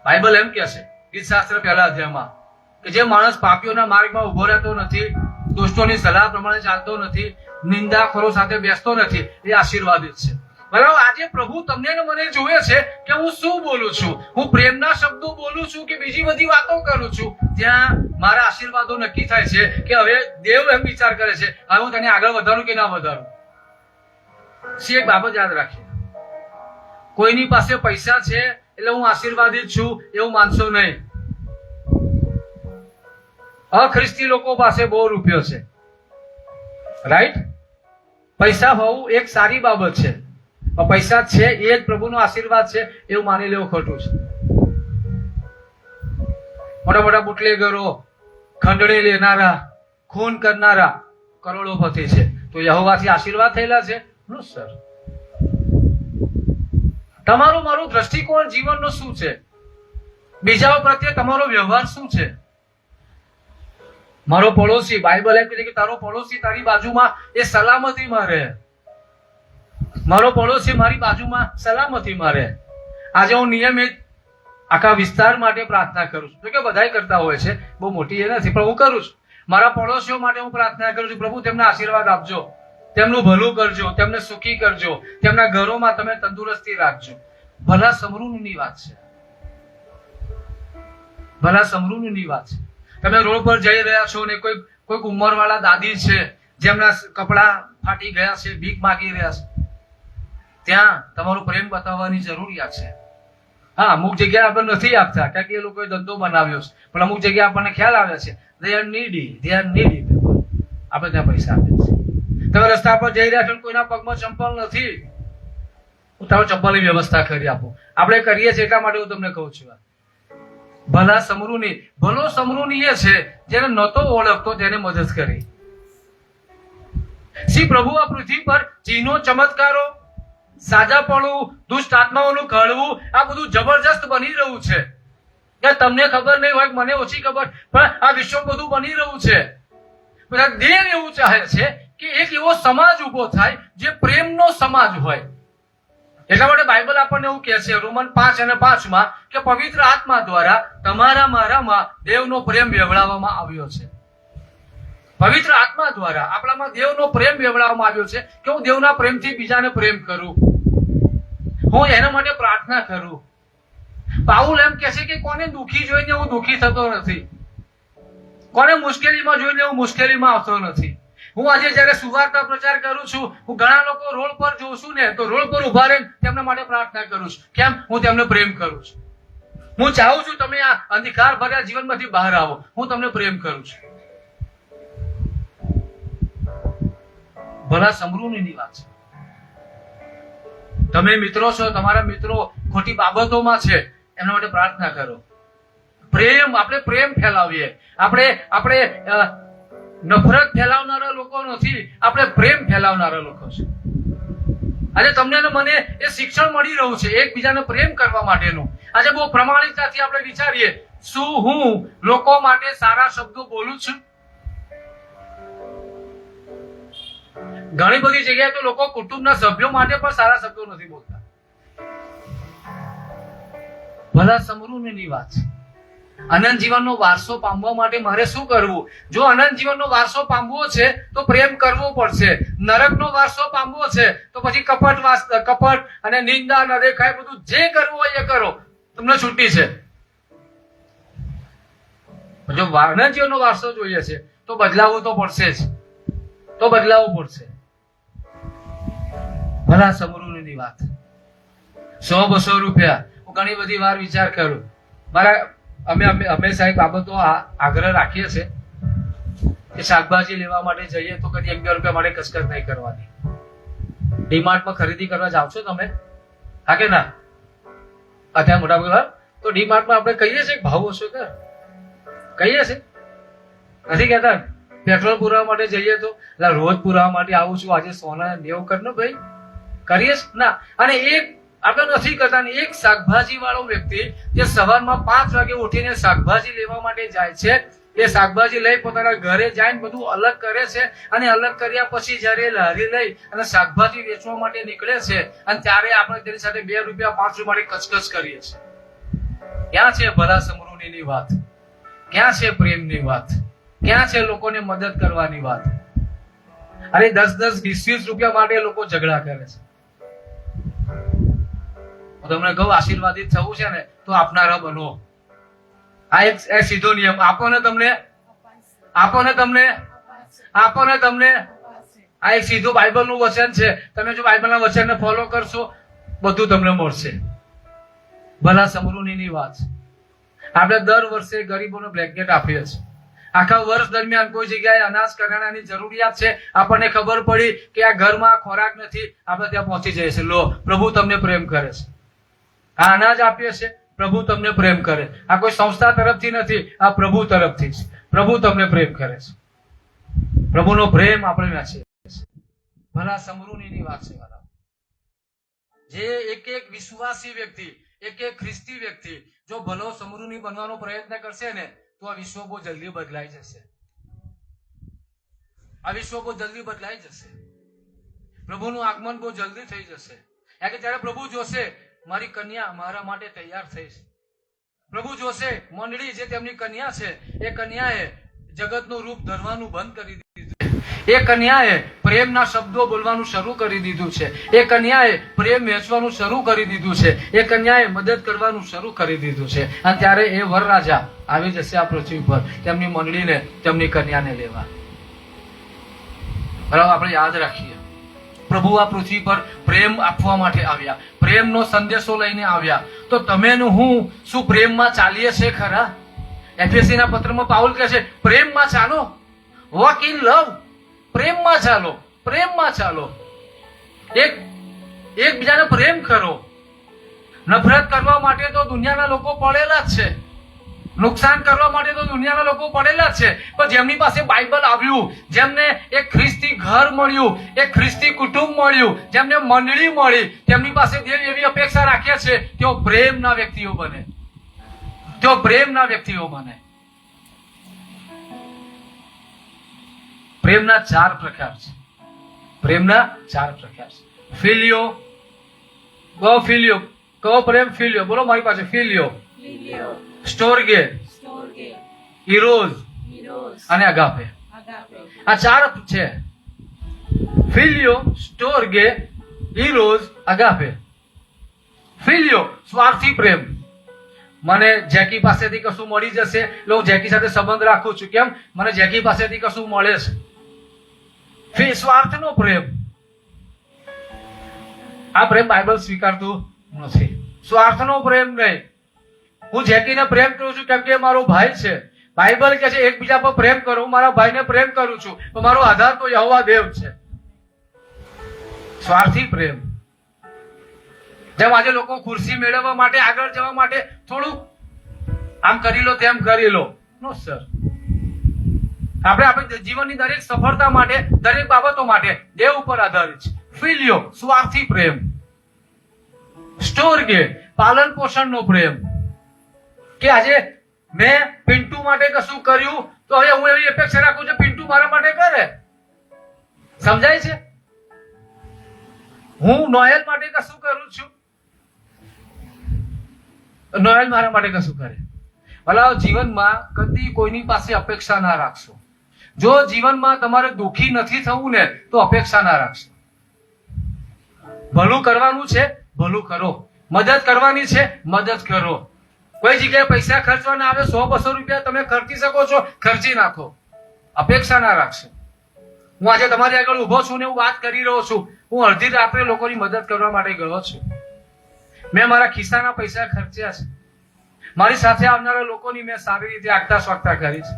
બાઇબલ એમ કહે છે ગીતશાસ્ત્ર પહેલા અધ્યાયમાં કે જે માણસ પાપીઓના માર્ગમાં ઉભો રહેતો નથી, દુષ્ટોની સલાહ પ્રમાણે ચાલતો નથી, નિંદાખોરો સાથે બેસતો નથી, એ આશીર્વાદિત છે. બરાબર. આજે પ્રભુ તમને ને મને જોવે છે કે હું શું બોલું છું, હું પ્રેમના શબ્દો બોલું છું કે બીજી બધી વાતો કરું છું. ત્યાં મારા આશીર્વાદો નક્કી થાય છે કે હવે દેવ એમ વિચાર કરે છે હવે હું તને આગળ વધારું કે ના વધારું. એક બાબત યાદ રાખીએ, કોઈની પાસે પૈસા છે એટલે હું આશીર્વાદિત છું એવું માનશો નહીં. અખ્રિસ્તી લોકો પાસે બહુ રૂપિયો છે, રાઈટ? પૈસા હોવું એક સારી બાબત છે, પૈસા છે એ જ પ્રભુનો આશીર્વાદ છે એવું માની લેવું ખોટું છે. મોટા મોટા બુટલેગરો, ખંડણી લેનારા, ખૂન કરનારા કરોડોપતિ છે, તો યહોવાથી આશીર્વાદ થયેલા છે? નો સર. તમારું મારું દ્રષ્ટિકોણ જીવનનો શું છે? બીજાઓ પ્રત્યે તમારો વ્યવહાર શું છે? મારો પડોશી, બાઇબલ એમ કહે છે કે તારો પડોશી તારી બાજુમાં એ સલામતીમાં રહે. મારો પડોશી મારી બાજુમાં સલામતીમાં રહે. આજે હું નિયમિત આખા વિસ્તાર માટે પ્રાર્થના કરું છું, કે બધાય કરતા હોય છે, બહુ મોટી એ નથી, પણ હું કરું છું. મારા પડોશીઓ માટે હું પ્રાર્થના કરું છું, પ્રભુ તેમને આશીર્વાદ આપજો, તેમનું ભલું કરજો, તેમને સુખી કરજો, તેમના ઘરોમાં તમે તંદુરસ્તી રાખજો. ભલા સમૃદ્ધિની વાત છે, ભલા સમૃદ્ધિની વાત છે. તમે રોડ પર જઈ રહ્યા છો ને કોઈક ઉંમરવાળા દાદી છે જેમના કપડા ફાટી ગયા છે, ભીખ માગી રહ્યા છે, ત્યાં તમારું પ્રેમ બતાવવાની જરૂરિયાત છે. હા, અમુક જગ્યાએ આપણે નથી આપતા કારણ કે એ લોકોએ ધંધો બનાવ્યો છે, પણ અમુક જગ્યાએ આપણને ખ્યાલ આવે છે they are needy people. આપણે ત્યાં પૈસા આપે છે. તમે રસ્તા પર જઈ રહ્યા છો, કોઈના પગમાં ચંપલ નથી, હું તમે ચંપલની વ્યવસ્થા કરી આપો. આપણે કરીએ છીએ એટલા માટે હું તમને કહું છું. ભલા સમૃદ્ધિ, ભલો સમૃદ્ધિ એ છે જેને નહોતો ઓળખતો તેને મદદ કરી. શ્રી પ્રભુ આ પૃથ્વી પર ચીનો, ચમત્કારો, સાજાપણું, દુષ્ટ આત્માઓનું કાઢવું, આ બધું જબરજસ્ત બની રહ્યું છે. કે તમને ખબર નહીં હોય, મને ઓછી ખબર, પણ આ વિશ્વ બધું બની રહ્યું છે. બધા દેવ એવું ચાહે છે કે એક એવો સમાજ ઉભો થાય જે પ્રેમનો સમાજ હોય. એટલા માટે બાઇબલ આપણને એવું કહે છે રોમન 5 અને 5 માં કે પવિત્ર આત્મા દ્વારા તમારા મારામાં દેવનો પ્રેમ વેવડાવવામાં આવ્યો છે. પવિત્ર આત્મા દ્વારા આપણામાં દેવનો પ્રેમ વેવડાવવામાં આવ્યો છે કે હું દેવના પ્રેમથી બીજાને પ્રેમ કરું, હું એના માટે પ્રાર્થના કરું. પાઉલ એમ કહે છે કે કોને દુઃખી જોઈને હું દુઃખી થતો નથી, કોને મુશ્કેલીમાં જોઈને હું મુશ્કેલીમાં આવતો નથી. હું આજે જયારે સુવાર્તા પ્રચાર કરું છું, હું ઘણા લોકો રોડ પર જોઉં છું ને તો રોડ પર ઉભા રહીને તેમના માટે પ્રાર્થના કરું છું. કેમ? હું તેમને પ્રેમ કરું છું. હું ચાહું છું તમે આ અંધકાર ભર્યા જીવનમાંથી બહાર આવો, હું તમને પ્રેમ કરું છું. ભલા સમૃદ્ધિની વાત છે. તમે મિત્રો છો, તમારા મિત્રો ખોટી બાબતોમાં છે, એમના માટે પ્રાર્થના કરો. પ્રેમ, આપણે પ્રેમ ફેલાવીએ. આપણે નફરત ફેલાવનારા લોકો નથી, આપણે પ્રેમ ફેલાવનારા લોકો છે. આજે તમને ને મને એ શિક્ષણ મળી રહ્યું છે એકબીજાને પ્રેમ કરવા માટેનું. આજે બહુ પ્રમાણિકતાથી આપણે વિચારીએ, શું હું લોકો માટે સારા શબ્દો બોલું છું? ઘણી બધી જગ્યાએ તો લોકો કુટુંબના સભ્યો માટે પણ સારા શબ્દો નથી બોલતા. ભલા સમૃદ્ધિની વાત છે. અનંત જીવનનો વારસો પામવા માટે મારે શું કરવું? જો અનંત જીવનનો વારસો પામવો છે તો પ્રેમ કરવો પડશે. નરકનો વારસો પામવો છે તો પછી કપટ અને નિંદા, ન દેખાય, બધું જે કરવું હોય એ કરો, તમને છૂટી છે. જો અનંત જીવનનો વારસો જોઈએ છે તો બદલાવવું તો પડશે જ, તો બદલાવવું પડશે. ભલા સમૃદ્ધિની વાત, 100-200 રૂપિયા, હું ઘણી બધી વાર વિચાર કરું. અમે હંમેશા એક બાબતો આગ્રહ રાખીએ છીએ કે શાકભાજી લેવા માટે જઈએ તો કદી 1-2 રૂપિયા માટે કસકસ નહીં કરવાની. ડીમાર્ટમાં ખરીદી કરવા જાવ છો તમે? હા કે ના? અત્યારે મોટા ભાગ તો ડીમાર્ટમાં આપણે કહીએ છીએ ભાવ ઓછો કર, કહીએ છીએ, નથી કહેતા? પેટ્રોલ પુરાવા માટે જઈએ તો રોજ પુરાવા માટે આવું છું, આજે સોના 90 કર ને ભાઈ, કરીએ ના? અને એક આપણે નથી કરતા. એક શાકભાજી વાળો વ્યક્તિ જે સવારમાં 5 વાગે ઉઠીને શાકભાજી લેવા માટે જાય છે, એ શાકભાજી લઈ પોતાના ઘરે જઈને બધું અલગ કરે છે, અને અલગ કર્યા પછી જયારે લારી લઈ અને શાકભાજી વેચવા માટે નીકળે છે, અને ત્યારે આપણે તેની સાથે 2 રૂપિયા 5 રૂપિયા માટે કચકચ કરીએ છીએ. ક્યાં છે ભલા સમૃદ્ધિની વાત? ક્યાં છે પ્રેમની વાત? ક્યાં છે લોકોને મદદ કરવાની વાત? અરે 10-10, 20-20 રૂપિયા માટે લોકો ઝઘડા કરે છે. હું તમને કહું, આશીર્વાદિત થવું છે ને તો આપનારા બનો. આ એક સીધો નિયમ. આપો ને તમને આ એક સીધું બાઇબલનું વચન છે. તમે જો બાઇબલના વચનને ફોલો કરશો, બધું તમને મળશે. ભલા સમૃદ્ધિની વાત. આપણે દર વર્ષે ગરીબોને બ્લેન્કેટ આપીએ છીએ. આખા વર્ષ દરમિયાન કોઈ જગ્યાએ અનાજ કરિયાણાની જરૂરિયાત છે, આપણને ખબર પડી કે આ ઘરમાં ખોરાક નથી, આપણે ત્યાં પહોંચી જઈએ છીએ. લો, પ્રભુ તમને પ્રેમ કરે છે. આ અનાજ આપીએ છીએ, પ્રભુ તમને પ્રેમ કરે. આ કોઈ સંસ્થા તરફથી નથી, આ પ્રભુ તરફથી છે. પ્રભુ તમને પ્રેમ કરે છે. પ્રભુનો પ્રેમ આપણે વહેંચીએ. ભલા સમૃદ્ધિની વાત છે મારા. જે એક વિશ્વાસી વ્યક્તિ, એક ખ્રિસ્તી વ્યક્તિ જો ભલો સમૃદ્ધિ બનવાનો પ્રયત્ન કરશે ને, તો આ વિશ્વ બહુ જલ્દી બદલાઈ જશે. આ વિશ્વ બહુ જલ્દી બદલાઈ જશે. પ્રભુનું આગમન બહુ જલ્દી થઈ જશે. કારણ કે જ્યારે પ્રભુ જોશે મારી કન્યા મારા માટે તૈયાર થઈ છે, પ્રભુ જોશે મંડળી જે તેમની કન્યા છે, એ કન્યાએ જગતનું રૂપ ધરવાનું બંધ કરી દીધું છે. એ કન્યાએ પ્રેમના શબ્દો બોલવાનું શરૂ કરી દીધું છે. એ કન્યાએ પ્રેમ વેચવાનું શરૂ કરી દીધું છે. એ કન્યાએ મદદ કરવાનું શરૂ કરી દીધું છે. અને ત્યારે એ વરરાજા આવી જશે આ પૃથ્વી પર તેમની મંડળીને, તેમની કન્યાને લેવા. બરાબર, આપણે યાદ રાખીએ, પ્રભુ આ પૃથ્વી પર પ્રેમ આપવા માટે આવ્યા, પ્રેમનો સંદેશો લઈને આવ્યા. તો તમે ને હું શું પ્રેમમાં ચાલીએ છે ખરા? એફએસસીના પત્રમાં પાઉલ કહે છે, પ્રેમમાં ચાલો, વોક ઇન લવ. પ્રેમમાં ચાલો, પ્રેમમાં ચાલો. એકબીજાને પ્રેમ કરો. નફરત કરવા માટે તો દુનિયાના લોકો પડેલા જ છે, નુકસાન કરવા માટે તો દુનિયાના લોકો પડેલા જ છે. પણ જેમની પાસે બાઇબલ આવ્યું, જેમને એક ખ્રિસ્તી ઘર મળ્યું, એક ખ્રિસ્તી કુટુંબ મળ્યું, જેમને મંડળી મળી, તેમની પાસે દેવ એવી અપેક્ષા રાખે છે તેઓ પ્રેમના વ્યક્તિઓ બને. તેઓ પ્રેમના વ્યક્તિઓ બને. પ્રેમના 4 પ્રકાર છે. પ્રેમના 4 પ્રકાર છે. ફિલિયો, કહો પ્રેમ. ફિલિયો બોલો મારી પાસે. ફિલિયો, સ્ટોર્ગે, ઇરોઝ અને અગાપે. આ 4 છે. ફિલિયો, સ્ટોર્ગે, ઇરોઝ, અગાપે. ફિલિયો સ્વાર્થી પ્રેમ. મને જેકી પાસેથી કશું મળી જશે એટલે હું જેકી સાથે સંબંધ રાખું છું. કેમ? મને જેકી પાસેથી કશું મળે છે. સ્વાર્થનો પ્રેમ. આ પ્રેમ બાઇબલ સ્વીકારતું નથી. સ્વાર્થનો પ્રેમ નહીં. હું જેકીને પ્રેમ કરું છું કેમ કે મારો ભાઈ છે. બાઇબલ કહે છે એકબીજા પર પ્રેમ કરો. હું મારા ભાઈને પ્રેમ કરું છું, તો મારો આધાર તો યહોવા દેવ છે. સ્વાર્થી પ્રેમ. જેમ આજે લોકો ખુરશી મેળવવા માટે, આગળ જવા માટે થોડું આમ કરી લો, તેમ કરી લો. નો સર, આપણે જીવનની દરેક સફળતા માટે, દરેક બાબતો માટે દેવ ઉપર આધારિત છે. ફિલિયો સ્વાર્થી પ્રેમ. સ્ટોર્ગે પાલન પોષણનો પ્રેમ. કે આજે મેં પિન્ટુ માટે કશું કર્યું તો હવે હું એવી અપેક્ષા રાખું છું પિન્ટુ મારા માટે કરે. સમજાય છે? હું નોયલ માટે કશું કરું છું, નોયલ મારા માટે કશું કરે. ભલા જીવનમાં કદી કોઈની પાસે અપેક્ષા ના રાખશો. જો જીવનમાં તમારે દુઃખી નથી થવું ને તો અપેક્ષા ના રાખશો. ભલું કરવાનું છે, ભલું કરો. મદદ કરવાની છે, મદદ કરો. કોઈ જગ્યાએ પૈસા ખર્ચવાના આવે, 100-200 રૂપિયા તમે ખર્ચી શકો છો, ખર્ચી નાખો. અપેક્ષા ના રાખશો. હું આજે તમારી આગળ ઉભો છું ને હું વાત કરી રહ્યો છું. હું અડધી રાત્રે લોકોની મદદ કરવા માટે ગયો છું. મેં મારા ખિસ્સાના પૈસા ખર્ચ્યા છે. મારી સાથે આવનારા લોકોની મેં સારી રીતે આગતા સ્વાગતા કરી છે.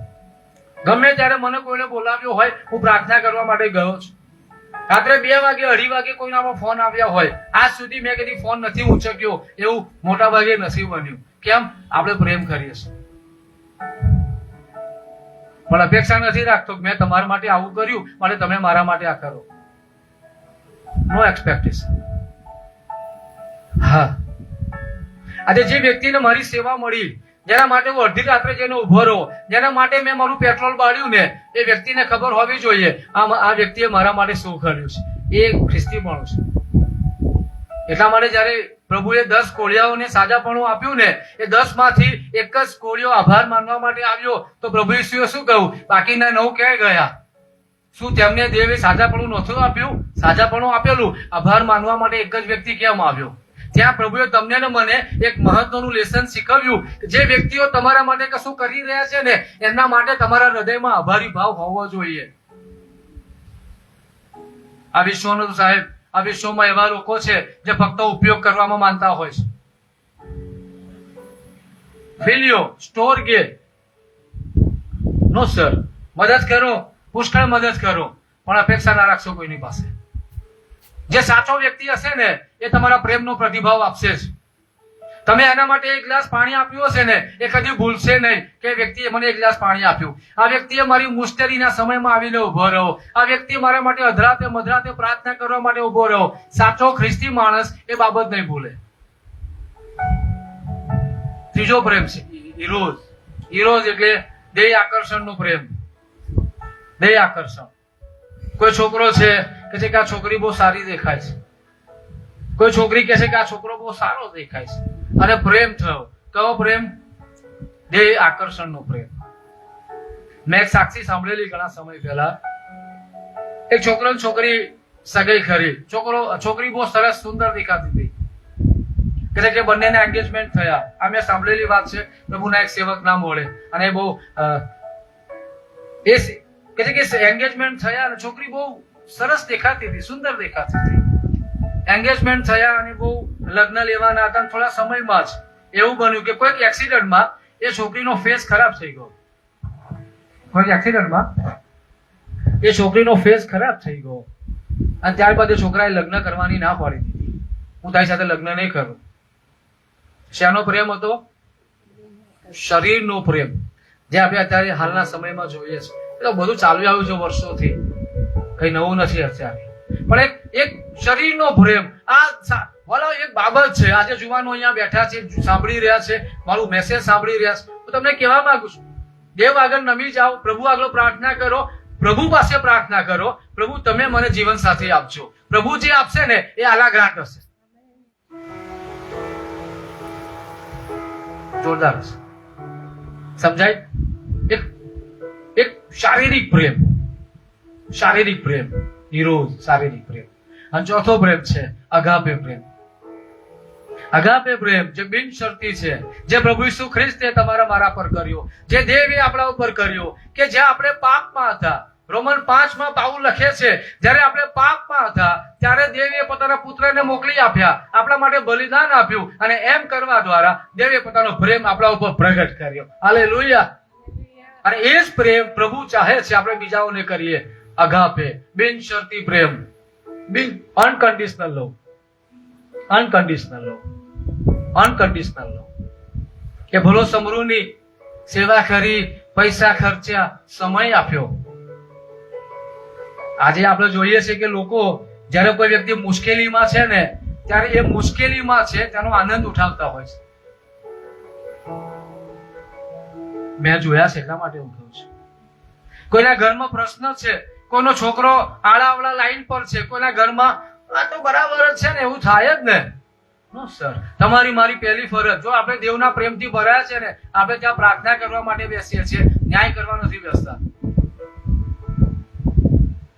ગમે ત્યારે મને કોઈને બોલાવ્યો હોય, હું પ્રાર્થના કરવા માટે ગયો છું. રાત્રે 2 વાગે, 2:30 વાગે કોઈનામાં ફોન આવ્યા હોય, આજ સુધી મેં કદી ફોન નથી ઉંચક્યો. એવું મોટા ભાગે નથી બન્યું. કેમ? આપણે પ્રેમ કરીએ છીએ. પણ અપેક્ષા નથી રાખતો મેં તમારા માટે આવું કર્યું માટે તમે મારા માટે આ કરો. નો એક્સપેક્ટેશન. હા, આજે જે વ્યક્તિને મારી સેવા મળી, જેના માટે હું અડધી રાત્રે જઈને ઉભો રહ્યો, જેના માટે મેં મારું પેટ્રોલ બાળ્યું ને, એ વ્યક્તિને ખબર હોવી જોઈએ આ વ્યક્તિએ મારા માટે શું કર્યું છે. એ ખ્રિસ્તી માણસ છે. એટલા માટે જયારે પ્રભુએ 10 કોળિયાઓને સાજાપણું આપ્યું ને, એ 10 માંથી એક જ કોળિયો આભાર માનવા માટે આવ્યો, તો પ્રભુ ઈસુએ શું કહ્યું? બાકીના 9 ક્યાં ગયા? શું તેમને દેવે સાજાપણું નહોતું આપ્યું? સાજાપણું આપેલું. આભાર માનવા માટે એક જ વ્યક્તિ કેમ આવ્યો? ત્યાં પ્રભુએ તમને ને મને એક મહત્વનું લેસન શીખવ્યું કે જે વ્યક્તિઓ તમારા માટે કશું કરી રહ્યા છે ને, એમના માટે તમારા હૃદયમાં આભારી ભાવ હોવો જોઈએ. આ વિશ્વનો તો સાહેબ, આ વિશ્વમાં એવા લોકો છે જે ફક્ત ઉપયોગ કરવામાં માનતા હોય છે. ફિલિયો સ્ટોરગે નો સર, મદદ કરો, પુષ્કળ મદદ કરો, પણ અપેક્ષા ના રાખશો કોઈની પાસે. જે સાચો વ્યક્તિ હશે ને, એ તમારા પ્રેમનો પ્રતિભાવ આપશે જ. તમે એના માટે એક ગ્લાસ પાણી આપ્યું હશે ને, એ કદી ભૂલશે નહીં કે વ્યક્તિએ મને એક ગ્લાસ પાણી આપ્યું. આ વ્યક્તિએ મારી મુશ્કેલીના સમયમાં આવીને ઉભો રહ્યો. આ વ્યક્તિ મારા માટે અધરાતે મધરાતે પ્રાર્થના કરવા માટે ઉભો રહ્યો. સાચો ખ્રિસ્તી માણસ એ બાબત નહીં ભૂલે. ત્રીજો પ્રેમ છે ઇરોઝ. ઇરોઝ એટલે દેહ આકર્ષણનો પ્રેમ. દેહ આકર્ષણ. કોઈ છોકરો છે કે આ છોકરી બહુ સારી દેખાય છે, કોઈ છોકરી કહે છે કે આ છોકરો બહુ સારો દેખાય છે, અને પ્રેમ થયો. કયો પ્રેમ? દેહ આકર્ષણનો પ્રેમ. મેં એક સાક્ષી સાંભળેલી ઘણા સમય પહેલા. એક છોકરો છોકરી સગાઈ કરી. છોકરી બહુ સરસ સુંદર દેખાતી હતી. કે બંનેના એન્ગેજમેન્ટ થયા. આ મેં સાંભળેલી વાત છે. પ્રભુના એક સેવક નામ મળે, અને બહુ એન્ગેજમેન્ટ થયા અને છોકરી બહુ સરસ દેખાતી હતી, સુંદર દેખાતી હતી. એન્ગેજમેન્ટ થયા અને બહુ લગ્ન લેવાના હતા. થોડા સમયમાં જ એવું બન્યું કે કોઈક એક્સિડન્ટમાં એ છોકરીનો ફેસ ખરાબ થઈ ગયો. કોઈક એક્સિડન્ટમાં એ છોકરીનો ફેસ ખરાબ થઈ ગયો, અને ત્યારબાદ એ છોકરાએ લગ્ન કરવાની ના પાડી દીધી. હું તારી સાથે લગ્ન નહીં કરું. શાનો પ્રેમ હતો? શરીરનો પ્રેમ. જે આપણે અત્યારે હાલના સમયમાં જોઈએ છે. એટલે બધું ચાલુ આવ્યું છે વર્ષોથી, કઈ નવું નથી અત્યારે. પણ એક શરીરનો પ્રેમ. આ એક બાબત છે. આજે જુવાનો અહીંયા બેઠા છે, સાંભળી રહ્યા છે, મારું મેસેજ સાંભળી રહ્યા છે. હું તમને કહેવા માંગુ છું, દેવ આગળ નમી જાઓ, પ્રભુ આગળ પ્રાર્થના કરો, પ્રભુ પાસે પ્રાર્થના કરો, પ્રભુ તમે મને જીવન સાથી આપજો. પ્રભુ જે આપશે ને એ આલાગ્રાટ હશે, જોરદાર હશે. સમજાય? એક શારીરિક પ્રેમ. શારીરિક પ્રેમ, ઇરોઝ, શારીરિક પ્રેમ. અને ચોથો પ્રેમ છે અગાપે પ્રેમ. અગાપે પ્રેમ જે બિનશરતી છે, જે પ્રભુ ઈસુ ખ્રિસ્તે તમારા મારા પર કર્યો, જે દેવે આપણા ઉપર કર્યો. કે જ્યાં આપણે પાપમાં હતા, રોમન 5 પાઉલ લખે છે, જ્યારે આપણે પાપમાં હતા ત્યારે દેવે પોતાના પુત્રને મોકલી આપ્યા, આપણા માટે બલિદાન આપ્યું, અને એમ કરવા દ્વારા દેવે પોતાનો પ્રેમ આપણા ઉપર પ્રગટ કર્યો. હાલેલુયા. અને એ જ પ્રેમ પ્રભુ ચાહે છે આપણે બીજાઓને કરીએ. અગાપે, બિનશરતી પ્રેમ, unconditional love. Unconditional love, unconditional love. કે ભલો સમરૂની સેવા કરી, પૈસા ખર્ચ્યા, સમય આપ્યો. આજે આપણે જોઈએ છે કે લોકો જયારે કોઈ વ્યક્તિ મુશ્કેલીમાં છે ને, ત્યારે એ મુશ્કેલીમાં છે તેનો આનંદ ઉઠાવતા હોય છે. મેં જોયા છે, એટલા માટે હું કહું છું. કોઈના ઘરમાં પ્રશ્ન છે, કોઈનો છોકરો આડાવડા લાઈન પર છે, કોઈના ઘરમાં આ તો બરાબર જ છે ને, એવું થાય જ ને. નો સર, તમારી મારી પહેલી ફરજ, જો આપણે દેવના પ્રેમથી ભરાયા છે ને, આપણે ત્યાં પ્રાર્થના કરવા માટે બેસીએ છીએ, ન્યાય કરવા નથી બેસતા.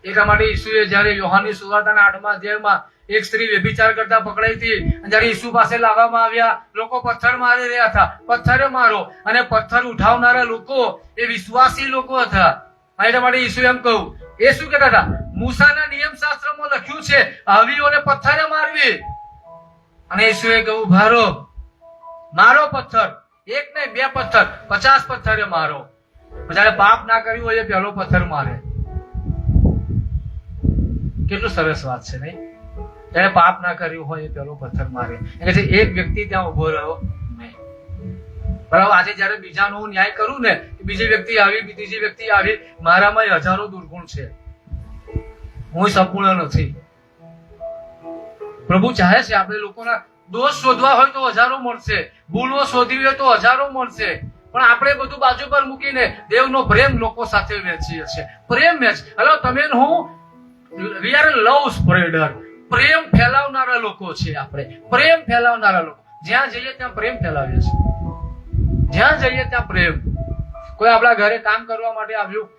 એટલા માટે ઈસુએ જયારે યોહાનની સુવાર્તાના 8મા અધ્યાયમાં એક સ્ત્રી વ્યભિચાર કરતા પકડાઈ હતી, જયારે ઈસુ પાસે લાવવામાં આવ્યા, લોકો પથ્થર મારી રહ્યા હતા. પથ્થરે મારો. અને પથ્થર ઉઠાવનારા લોકો એ વિશ્વાસી લોકો હતા. એટલા માટે ઈસુ એમ કહું, એ શું કહેતા હતા? મૂસાના નિયમ શાસ્ત્રમાં લખ્યું છે હવીઓને પથ્થરે મારવી. અને ઈસુએ કહ્યું, ભારો, મારો પથ્થર, એક નહીં 2 પથ્થર, 50 પથ્થરે મારો. જયારે પાપ ના કર્યું હોય એ પહેલો પથ્થર મારે. કેટલું સરસ વાત છે નહીં? જયારે પાપ ના કર્યું હોય એ પહેલો પથ્થર મારે. એટલે એક વ્યક્તિ ત્યાં ઉભો રહ્યો નહીં. બરાબર. આજે જયારે બીજાનો હું ન્યાય કરું ને, બીજી વ્યક્તિ આવી, ત્રીજી વ્યક્તિ આવી, મારામાં હજારો દુર્ગુણ છે, હું સંપૂર્ણ નથી. પ્રભુ ચાહે છે આપણે લોકોના દોષ શોધવા હોય તો હજારો મળશે, ભૂલો શોધવી હોય તો હજારો મળશે, પણ આપણે બધું બાજુ પર મૂકીને દેવનો પ્રેમ લોકો સાથે વહેંચીએ છીએ. પ્રેમ વેચ. હલો, તમે હું, વી આર લવ સ્પ્રેડર. પ્રેમ ફેલાવનારા લોકો છે. આપણે પ્રેમ ફેલાવનારા લોકો, જ્યાં જઈએ ત્યાં પ્રેમ ફેલાવીએ છીએ. જ્યાં જઈએ ત્યાં પ્રેમ. કોઈ આપણા ઘરે કામ કરવા માટે આવ્યું,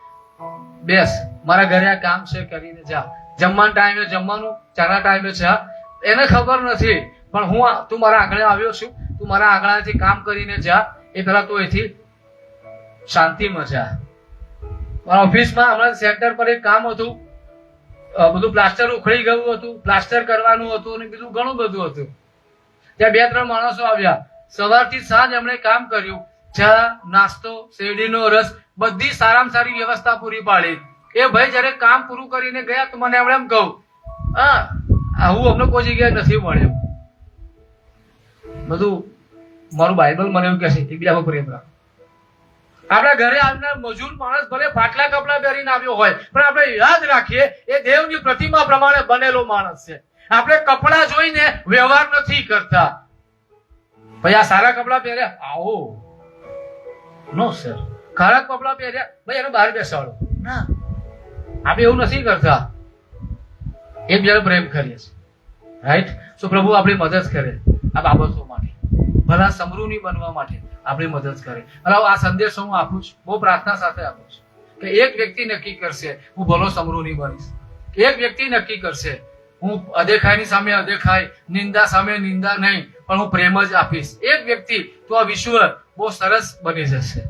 બેસ, મારા ઘરે આ કામ છે, કરીને જા. જમવાના ટાઈમે જમવાનું, ચાના ટાઈમે ચા. એને ખબર નથી, પણ તું મારા આંગણે આવ્યો છું, તું મારા આંગણાથી કામ કરીને જા. એ પેલા તું અહીંથી શાંતિમાં જા. મારા ઓફિસમાં હમણાં સેન્ટર પર એક કામ હતું, બધું પ્લાસ્ટર ઉખડી ગયું હતું, પ્લાસ્ટર કરવાનું હતું અને બીજું ઘણું બધું હતું. ત્યાં 2-3 માણસો આવ્યા. સવારથી સાંજ એમણે કામ કર્યું. ચા, નાસ્તો, શેરડીનો રસ, બધી સારામાં સારી વ્યવસ્થા પૂરી પાડી. એ ભાઈ જયારે કામ પૂરું કરીને ગયા તો મને એમણે એમ કહું, આવું અમને કોઈ જગ્યાએ નથી મળ્યું. બધું મારું બાઇબલ મને એવું કહે છે, એકબીજામાં પ્રેમ રાખો. આપણા ઘરે આવનાર મજૂર માણસ ભલે ફાટલા કપડા પહેરીને આવ્યો હોય, પણ આપણે યાદ રાખીએ એ દેવની પ્રતિમા પ્રમાણે બનેલો માણસ છે. આપણે કપડા જોઈને વ્યવહાર નથી કરતા. ભાઈ આ સારા કપડા પહેર્યા, આવો નો સર. ખરાબ કપડા પહેર્યા, ભાઈ એને બહાર બેસાડો. ના, આપણે એવું નથી કરતા. એકબીજાને પ્રેમ કરીએ છીએ. રાઈટ? સો પ્રભુ આપણી મદદ કરે આ બાબતો માટે, ભલા સમૃદ્ધિ બનવા માટે આપણી મદદ કરે. અને આ સંદેશો હું આપું છું, બહુ પ્રાર્થના સાથે આપું છું કે એક વ્યક્તિ નક્કી કરશે હું ભલો સમૃદ્ધિ બનીશ. એક વ્યક્તિ નક્કી કરશે હું અદેખાઈની સામે અદેખાઈ, નિંદા સામે નિંદા નહીં, પણ હું પ્રેમ જ આપીશ. એક વ્યક્તિ તો આ વિશ્વ બહુ સરસ બની જશે.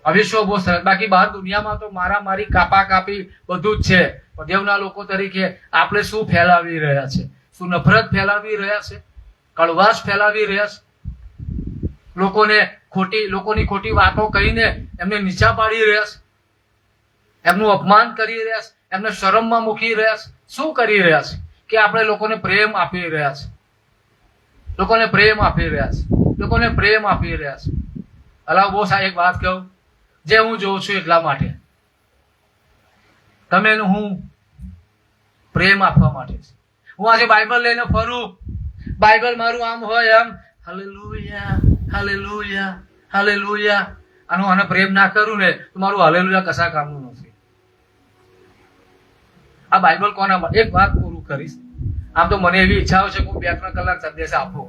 આ વિશ્વ બહુ સરસ. બાકી બહાર દુનિયામાં તો મારી કાપા કાપી બધું જ છે. પણ દેવના લોકો તરીકે આપણે શું ફેલાવી રહ્યા છે? શું નફરત ફેલાવી રહ્યા છે? કડવાશ ફેલાવી રહ્યા છે? લોકોની ખોટી વાતો કહીને એમને નીચા પાડી રહ્યા છે? એમનું અપમાન કરી રહ્યા છે? એમને શરમમાં મૂકી રહ્યા છે? શું કરી રહ્યા છે? કે આપણે લોકોને પ્રેમ આપી રહ્યા છે. લોકોને પ્રેમ આપી રહ્યા છે. લોકોને પ્રેમ આપી રહ્યા છે. અલાવ બહુ એક વાત કહું, જે હું જોઉં છું એટલા માટે, તમે હું પ્રેમ આપવા માટે છે. હું આજે બાઇબલ લઈને ફરું, બાઇબલ મારું આમ હોય આમ, હાલેલુયા હાલેલુયા હાલેલુયા, આને પ્રેમ ના કરું ને તો મારું હાલેલુયા કશા કામનું નથી. આ બાઇબલ કોના માટે? એક વાત પૂરું કરીશ. આમ તો મને એવી ઈચ્છા છે કે હું 2-3 કલાક સંદેશ આપું.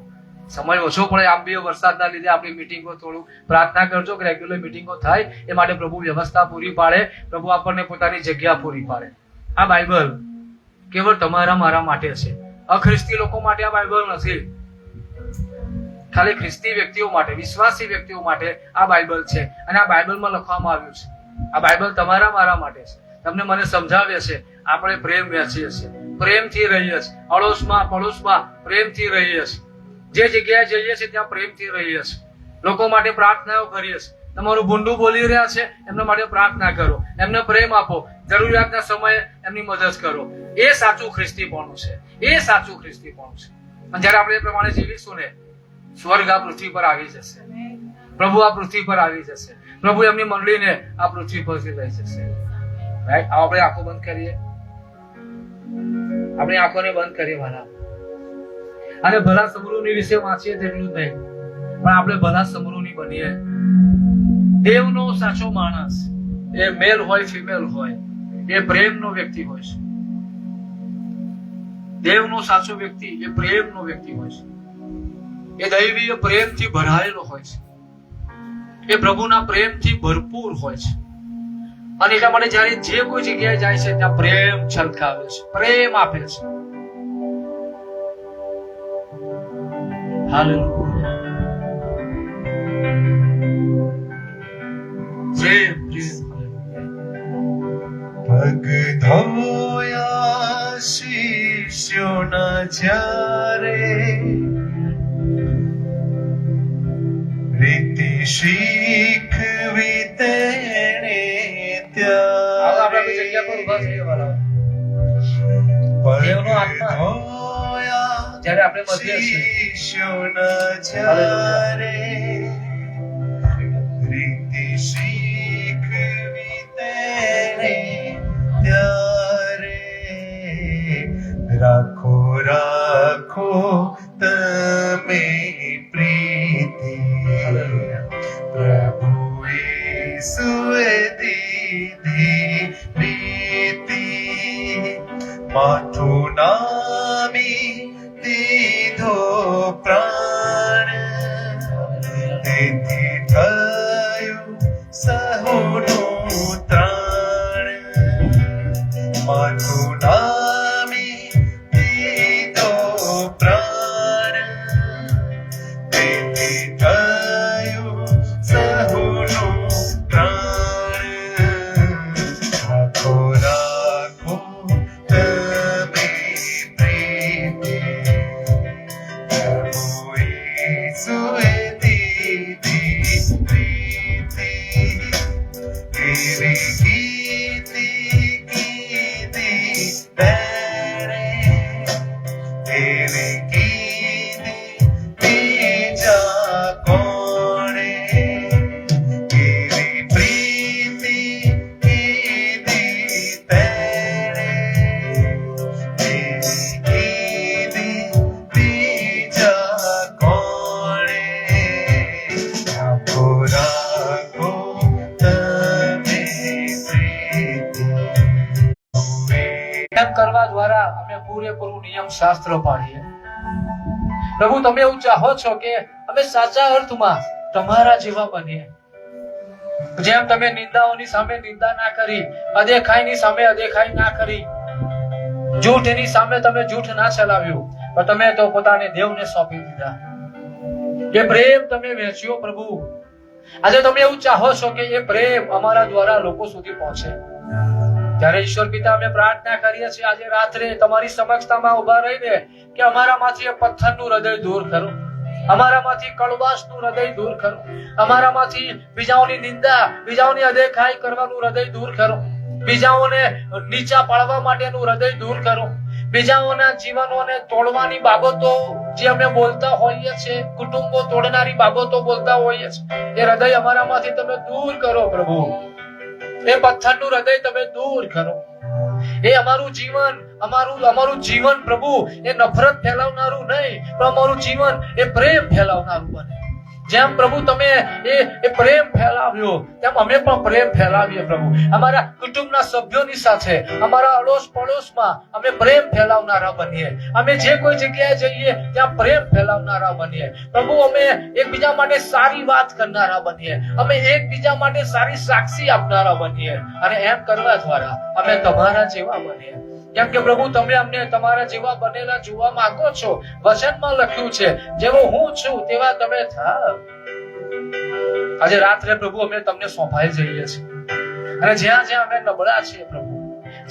સમય ઓછો પડે, આમ બી વરસાદના લીધે આપણી મિટિંગો થોડું પ્રાર્થના કરજો કે રેગ્યુલર મિટિંગો થાય એ માટે પ્રભુ વ્યવસ્થા પૂરી પાડે, પ્રભુ આપણને પોતાની જગ્યા પૂરી પાડે. આ બાઇબલ કેવળ તમારા મારા માટે છે. અખ્રિસ્તી લોકો માટે આ બાઇબલ નથી. ખાલી ખ્રિસ્તી વ્યક્તિઓ માટે, વિશ્વાસી વ્યક્તિઓ માટે આ બાઇબલ છે. અને આ બાઇબલમાં લખવામાં આવ્યું છે. આ બાઇબલ તમારા મારા માટે છે. તમને મને સમજાવે છે આપણે પ્રેમ વહેંચીએ છીએ, પ્રેમથી રહીએ છીએ. અડોશમાં પડોશમાં પ્રેમથી રહીએ છીએ. જે જગ્યાએ જઈએ છીએ ત્યાં પ્રેમથી રહીએ છીએ. લોકો માટે પ્રાર્થનાઓ કરીએ છીએ. તમારું ભૂંડું બોલી રહ્યા છે એમના માટે પ્રાર્થના કરો, એમને પ્રેમ આપો, જરૂરિયાતના સમયે એમની મદદ કરો. એ સાચું ખ્રિસ્તીપણું છે. એ સાચું ખ્રિસ્તીપણું છે. અને જયારે આપણે એ પ્રમાણે જીવીશું ને, સ્વર્ગ આ પૃથ્વી પર આવી જશે. પ્રભુ આ પૃથ્વી પર આવી જશે. પ્રભુ એમની મંડળીને આ પૃથ્વી પરથી લઈ જશે. રાઈટ? આપણે આંખો બંધ કરીએ, આપણી આંખોને બંધ કરીએ મારા. અને ભલા સમૃદ્ધિ વિશે વાંચીએ તેટલું નહીં, પણ આપણે ભલા સમૃદ્ધિ બનીએ. દેવનો સાચો માણસ એ મેલ હોય ફિમેલ હોય, એ પ્રેમનો વ્યક્તિ હોય છે. દેવનો સાચો વ્યક્તિ એ પ્રેમનો વ્યક્તિ હોય છે. એ દૈવીય પ્રેમથી ભરાયેલો હોય છે. એ પ્રભુના પ્રેમથી ભરપૂર હોય છે. અને એટલા માટે જયારે જે કોઈ જગ્યાએ જાય છે ત્યાં પ્રેમ છલકાવે છે, પ્રેમ આપે છે. હાલેલુયા. પગ ધોયા શિષ્યોના જ્યારે, રીતિ શીખવી તેણે ત્યારે, દેવનો આત્મા જ્યારે આપણે મધ્ય શિષ્યોના જ્યારે, રીતિ શીખવી તેણે ત્યારે, રાખો રાખો તમે પ્રીતિ, પ્રભુ ઈસુએ દીધી પ્રીતિ, માથું માથું નામી દીધો પ્રાણ તેથી થયું સહુનું પ્રાણ રાખો રાખો તમે પ્રીતિ પ્રભુ ઈસુએ દીધી પ્રીતિ એવી કીધી તેણે એવી કીધી બીજા કોણે એવી પ્રીતિ કીધી તેણે એવી કીધી બીજા કોણે રાખો રાખો તમે પ્રીતિ એમ કરવા દ્વારા અમે પૂરેપૂરું નિયમ શાસ્ત્ર પાડીએ. પ્રભુ તમે એવું ચાહો છો કે અમે સાચા અર્થમાં તમારા જેવા બનીએ. જેમ તમે નિંદાઓની સામે નિંદા ના કરી, અદેખાઈની સામે અદેખાઈ ના કરી, જૂઠની સામે તમે જૂઠ ના ચલાવ્યું, પણ તમે તો પોતાને દેવને સોંપી દીધા. એ પ્રેમ તમે વહેંચ્યો પ્રભુ. આજે તમે એવું ચાહો છો કે એ પ્રેમ અમારા દ્વારા લોકો સુધી પહોંચે. ત્યારે ઈશ્વર પિતા અમે પ્રાર્થના કરીએ છીએ આજે રાત્રે તમારી સમક્ષતામાં ઉભા રહીને કે અમારામાંથી એ પથ્થરનું હૃદય દૂર કરો, અમારામાંથી કડવાશનું હૃદય દૂર કરો, અમારામાંથી બીજાઓની નિંદા, બીજાઓની અદેખાઈ કરવાનું હૃદય દૂર કરો, બીજાઓને નીચા પાડવા માટેનું હૃદય દૂર કરો, બીજાઓના જીવનોને તોડવાની બાબતો જે અમે બોલતા હોઈએ છીએ, કુટુંબો તોડનારી બાબતો બોલતા હોઈએ છીએ, એ હૃદય અમારામાંથી તમે દૂર કરો પ્રભુ. એ પથ્થરનું હૃદય તમે દૂર કરો. એ અમારું જીવન પ્રભુ એ નફરત ફેલાવનારું નહીં, પણ અમારું જીવન એ પ્રેમ ફેલાવનારું બને. જેમ પ્રભુ તમે એ પ્રેમ ફેલાવ્યો તેમ અમે પણ પ્રેમ ફેલાવીએ પ્રભુ. અમારા કુટુંબના સભ્યોની સાથે, અમારા અડોશ પડોશમાં અમે પ્રેમ ફેલાવનારા બનીએ. અમે જે કોઈ જગ્યાએ જઈએ ત્યાં પ્રેમ ફેલાવનારા બનીએ પ્રભુ. અમે એકબીજા માટે સારી વાત કરનારા બનીએ. અમે એકબીજા માટે સારી સાક્ષી આપનારા બનીએ. અને એમ કરવા દ્વારા અમે તમારા જેવા બનીએ. કેમ કે પ્રભુ તમે અમને તમારા જેવા બનેલા જોવા માંગો છો. વચનમાં લખ્યું છે જેવો હું છું તેવા તમે થાવ. આજે રાત્રે પ્રભુ અમે તમને સોંપાઈ જઈએ છીએ. અને જ્યાં જ્યાં અમે નબળા છીએ પ્રભુ,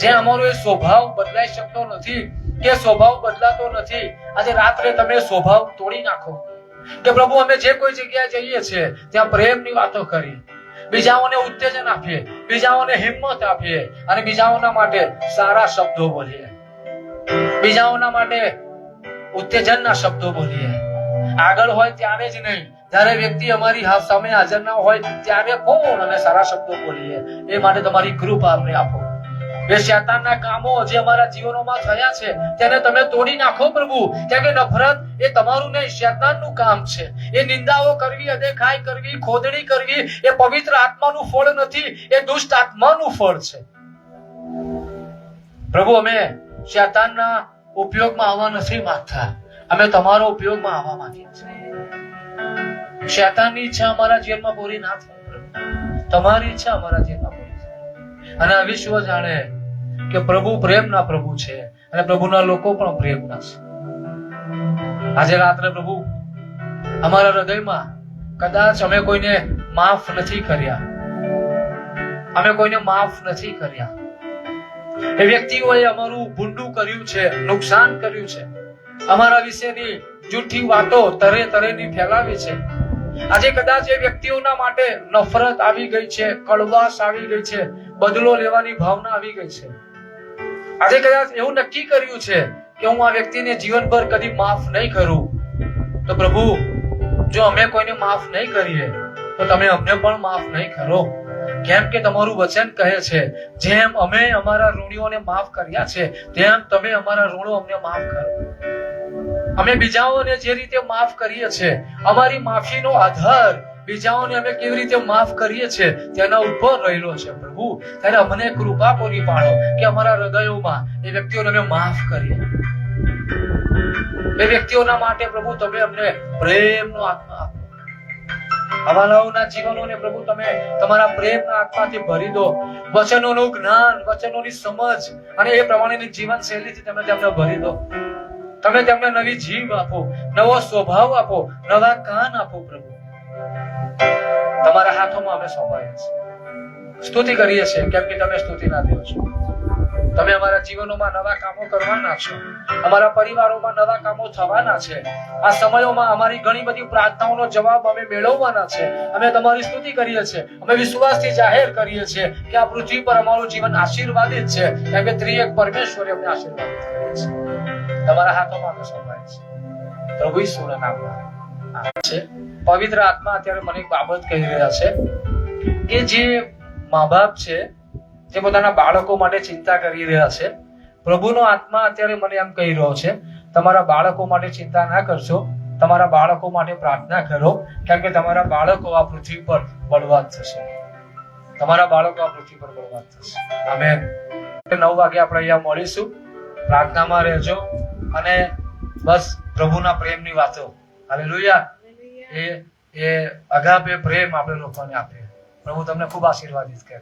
જ્યાં અમારો એ સ્વભાવ બદલાઈ શકતો નથી, કે સ્વભાવ બદલાતો નથી, આજે રાત્રે તમે સ્વભાવ તોડી નાખો. કે પ્રભુ અમે જે કોઈ જગ્યાએ જઈએ છીએ ત્યાં પ્રેમની વાતો કરીએ, બીજાઓને ઉત્તેજન આપીએ, બીજાઓને હિંમત આપીએ, અને બીજાઓના માટે સારા શબ્દો બોલીએ, બીજાઓના માટે ઉત્તેજનના શબ્દો બોલીએ. આગળ હોય ત્યારે જ નહીં, જ્યારે વ્યક્તિ અમારી સામે હાજર ના હોય ત્યારે પણ અમે સારા શબ્દો બોલીએ. એ માટે તમારી કૃપા અમને આપો. એ શૈતાનના કામો જે અમારા જીવનોમાં થયા છે તેને તમે તોડી નાખો પ્રભુ. કેમ કે નફરત એ તમારું નહીં, શૈતાનનું કામ છે. એ નિંદાઓ કરવી, અદેખાઈ કરવી, ખોદણી કરવી એ પવિત્ર આત્માનું ફળ નથી, એ દુષ્ટ આત્માનું ફળ છે. પ્રભુ અમે શૈતાનના ઉપયોગમાં આવવા નથી માંગતા, અમે તમારો ઉપયોગમાં આવવા માંગીએ છીએ. શૈતાનની ઈચ્છા અમારા જીવનમાં પૂરી ના થાય, તમારી ઈચ્છા અમારા જીવનમાં પૂરી થાય. અને આ વિશ્વ જાણે કે પ્રભુ પ્રેમના પ્રભુ છે, અને પ્રભુના લોકો પણ પ્રેમના છે. આજે રાત્રે પ્રભુ અમારા હૃદયમાં કદાચ અમે કોઈને માફ નથી કર્યા, અમે કોઈને માફ નથી કર્યા, એ વ્યક્તિઓએ અમારું ભૂંડું કર્યું છે, નુકસાન કર્યું છે, અમારા વિશેની જૂઠી વાતો તરે તરેની ફેલાવી છે. આજે કદાચ એ વ્યક્તિઓના માટે નફરત આવી ગઈ છે, કડવાશ આવી ગઈ છે, બદલો લેવાની ભાવના આવી ગઈ છે. આજે કદાચ એવું નક્કી કર્યું છે કે હું આ વ્યક્તિને જીવનભર કદી માફ નહીં કરું. તો પ્રભુ જો અમે કોઈને માફ નહીં કરીએ તો તમે અમને પણ માફ નહીં કરો. કેમ કે તમારું વચન કહે છે જેમ અમે અમારા ઋણીઓને માફ કર્યા છે તેમ તમે અમારા ઋણો અમને માફ કરો. અમે બીજાઓને જે રીતે માફ કરીએ છીએ, અમારી માફીનો આધાર બીજાઓને અમે કેવી રીતે માફ કરીએ છીએ તેના ઉપર રહેલો છે પ્રભુ. ત્યારે અમને કૃપા પૂરી પાડો કે અમારા હૃદયોમાં એ વ્યક્તિઓને અમે માફ કરીએ. એ વ્યક્તિઓના માટે પ્રભુ તમે અમને પ્રેમનો આત્મા આપો. અમારાઓના જીવનોને પ્રભુ તમે તમારા પ્રેમના આત્માથી ભરી દો. વચનોનું જ્ઞાન, વચનોની સમજ અને એ પ્રમાણેની જીવન શૈલીથી તમે તેમને ભરી દો. તમે તેમને નવી જીભ આપો, નવો સ્વભાવ આપો, નવા કાન આપો પ્રભુ. તમારા હાથોમાં અમે સોંપાઈએ છીએ. સ્તુતિ કરીએ છીએ કેમ કે તમે સ્તુતિના દેવ છો. તમે અમારા જીવનોમાં નવા કામો કરવાના છો. અમારા પરિવારોમાં નવા કામો થવાના છે. આ સમયોમાં અમારી ઘણી બધી પ્રાર્થનાઓનો જવાબ અમે મેળવવાના છે. અમે તમારી સ્તુતિ કરીએ છીએ. અમે વિશ્વાસથી જાહેર કરીએ છીએ કે આ પૃથ્વી પર અમારું જીવન આશીર્વાદિત છે કેમ કે ત્રિએક પરમેશ્વરે અમને આશીર્વાદિત કર્યા છે. તમારા હાથોમાં અમે સોંપાઈએ છીએ પ્રભુ ઈસુના નામમાં છે. પવિત્ર આત્મા અત્યારે મને એક બાબત કહી રહ્યા છે કે જે મા બાપ છે જે પોતાના બાળકો માટે ચિંતા કરી રહ્યા છે, પ્રભુનો આત્મા અત્યારે મને એમ કહી રહ્યો છે તમારા બાળકો માટે ચિંતા ના કરશો, તમારા બાળકો માટે પ્રાર્થના કરો કેમ કે તમારા બાળકો આ પૃથ્વી પર બળવાન થશે. તમારા બાળકો આ પૃથ્વી પર બળવાન થશે. આમેન. 9 વાગે આપણે અહીંયા મળીશું. પ્રાર્થનામાં રહેજો અને બસ પ્રભુના પ્રેમની વાતો. હાલેલુયા. એ અગાપે પ્રેમ આપણે લોકોને આપે. પ્રભુ તમને ખૂબ આશીર્વાદિત કરે.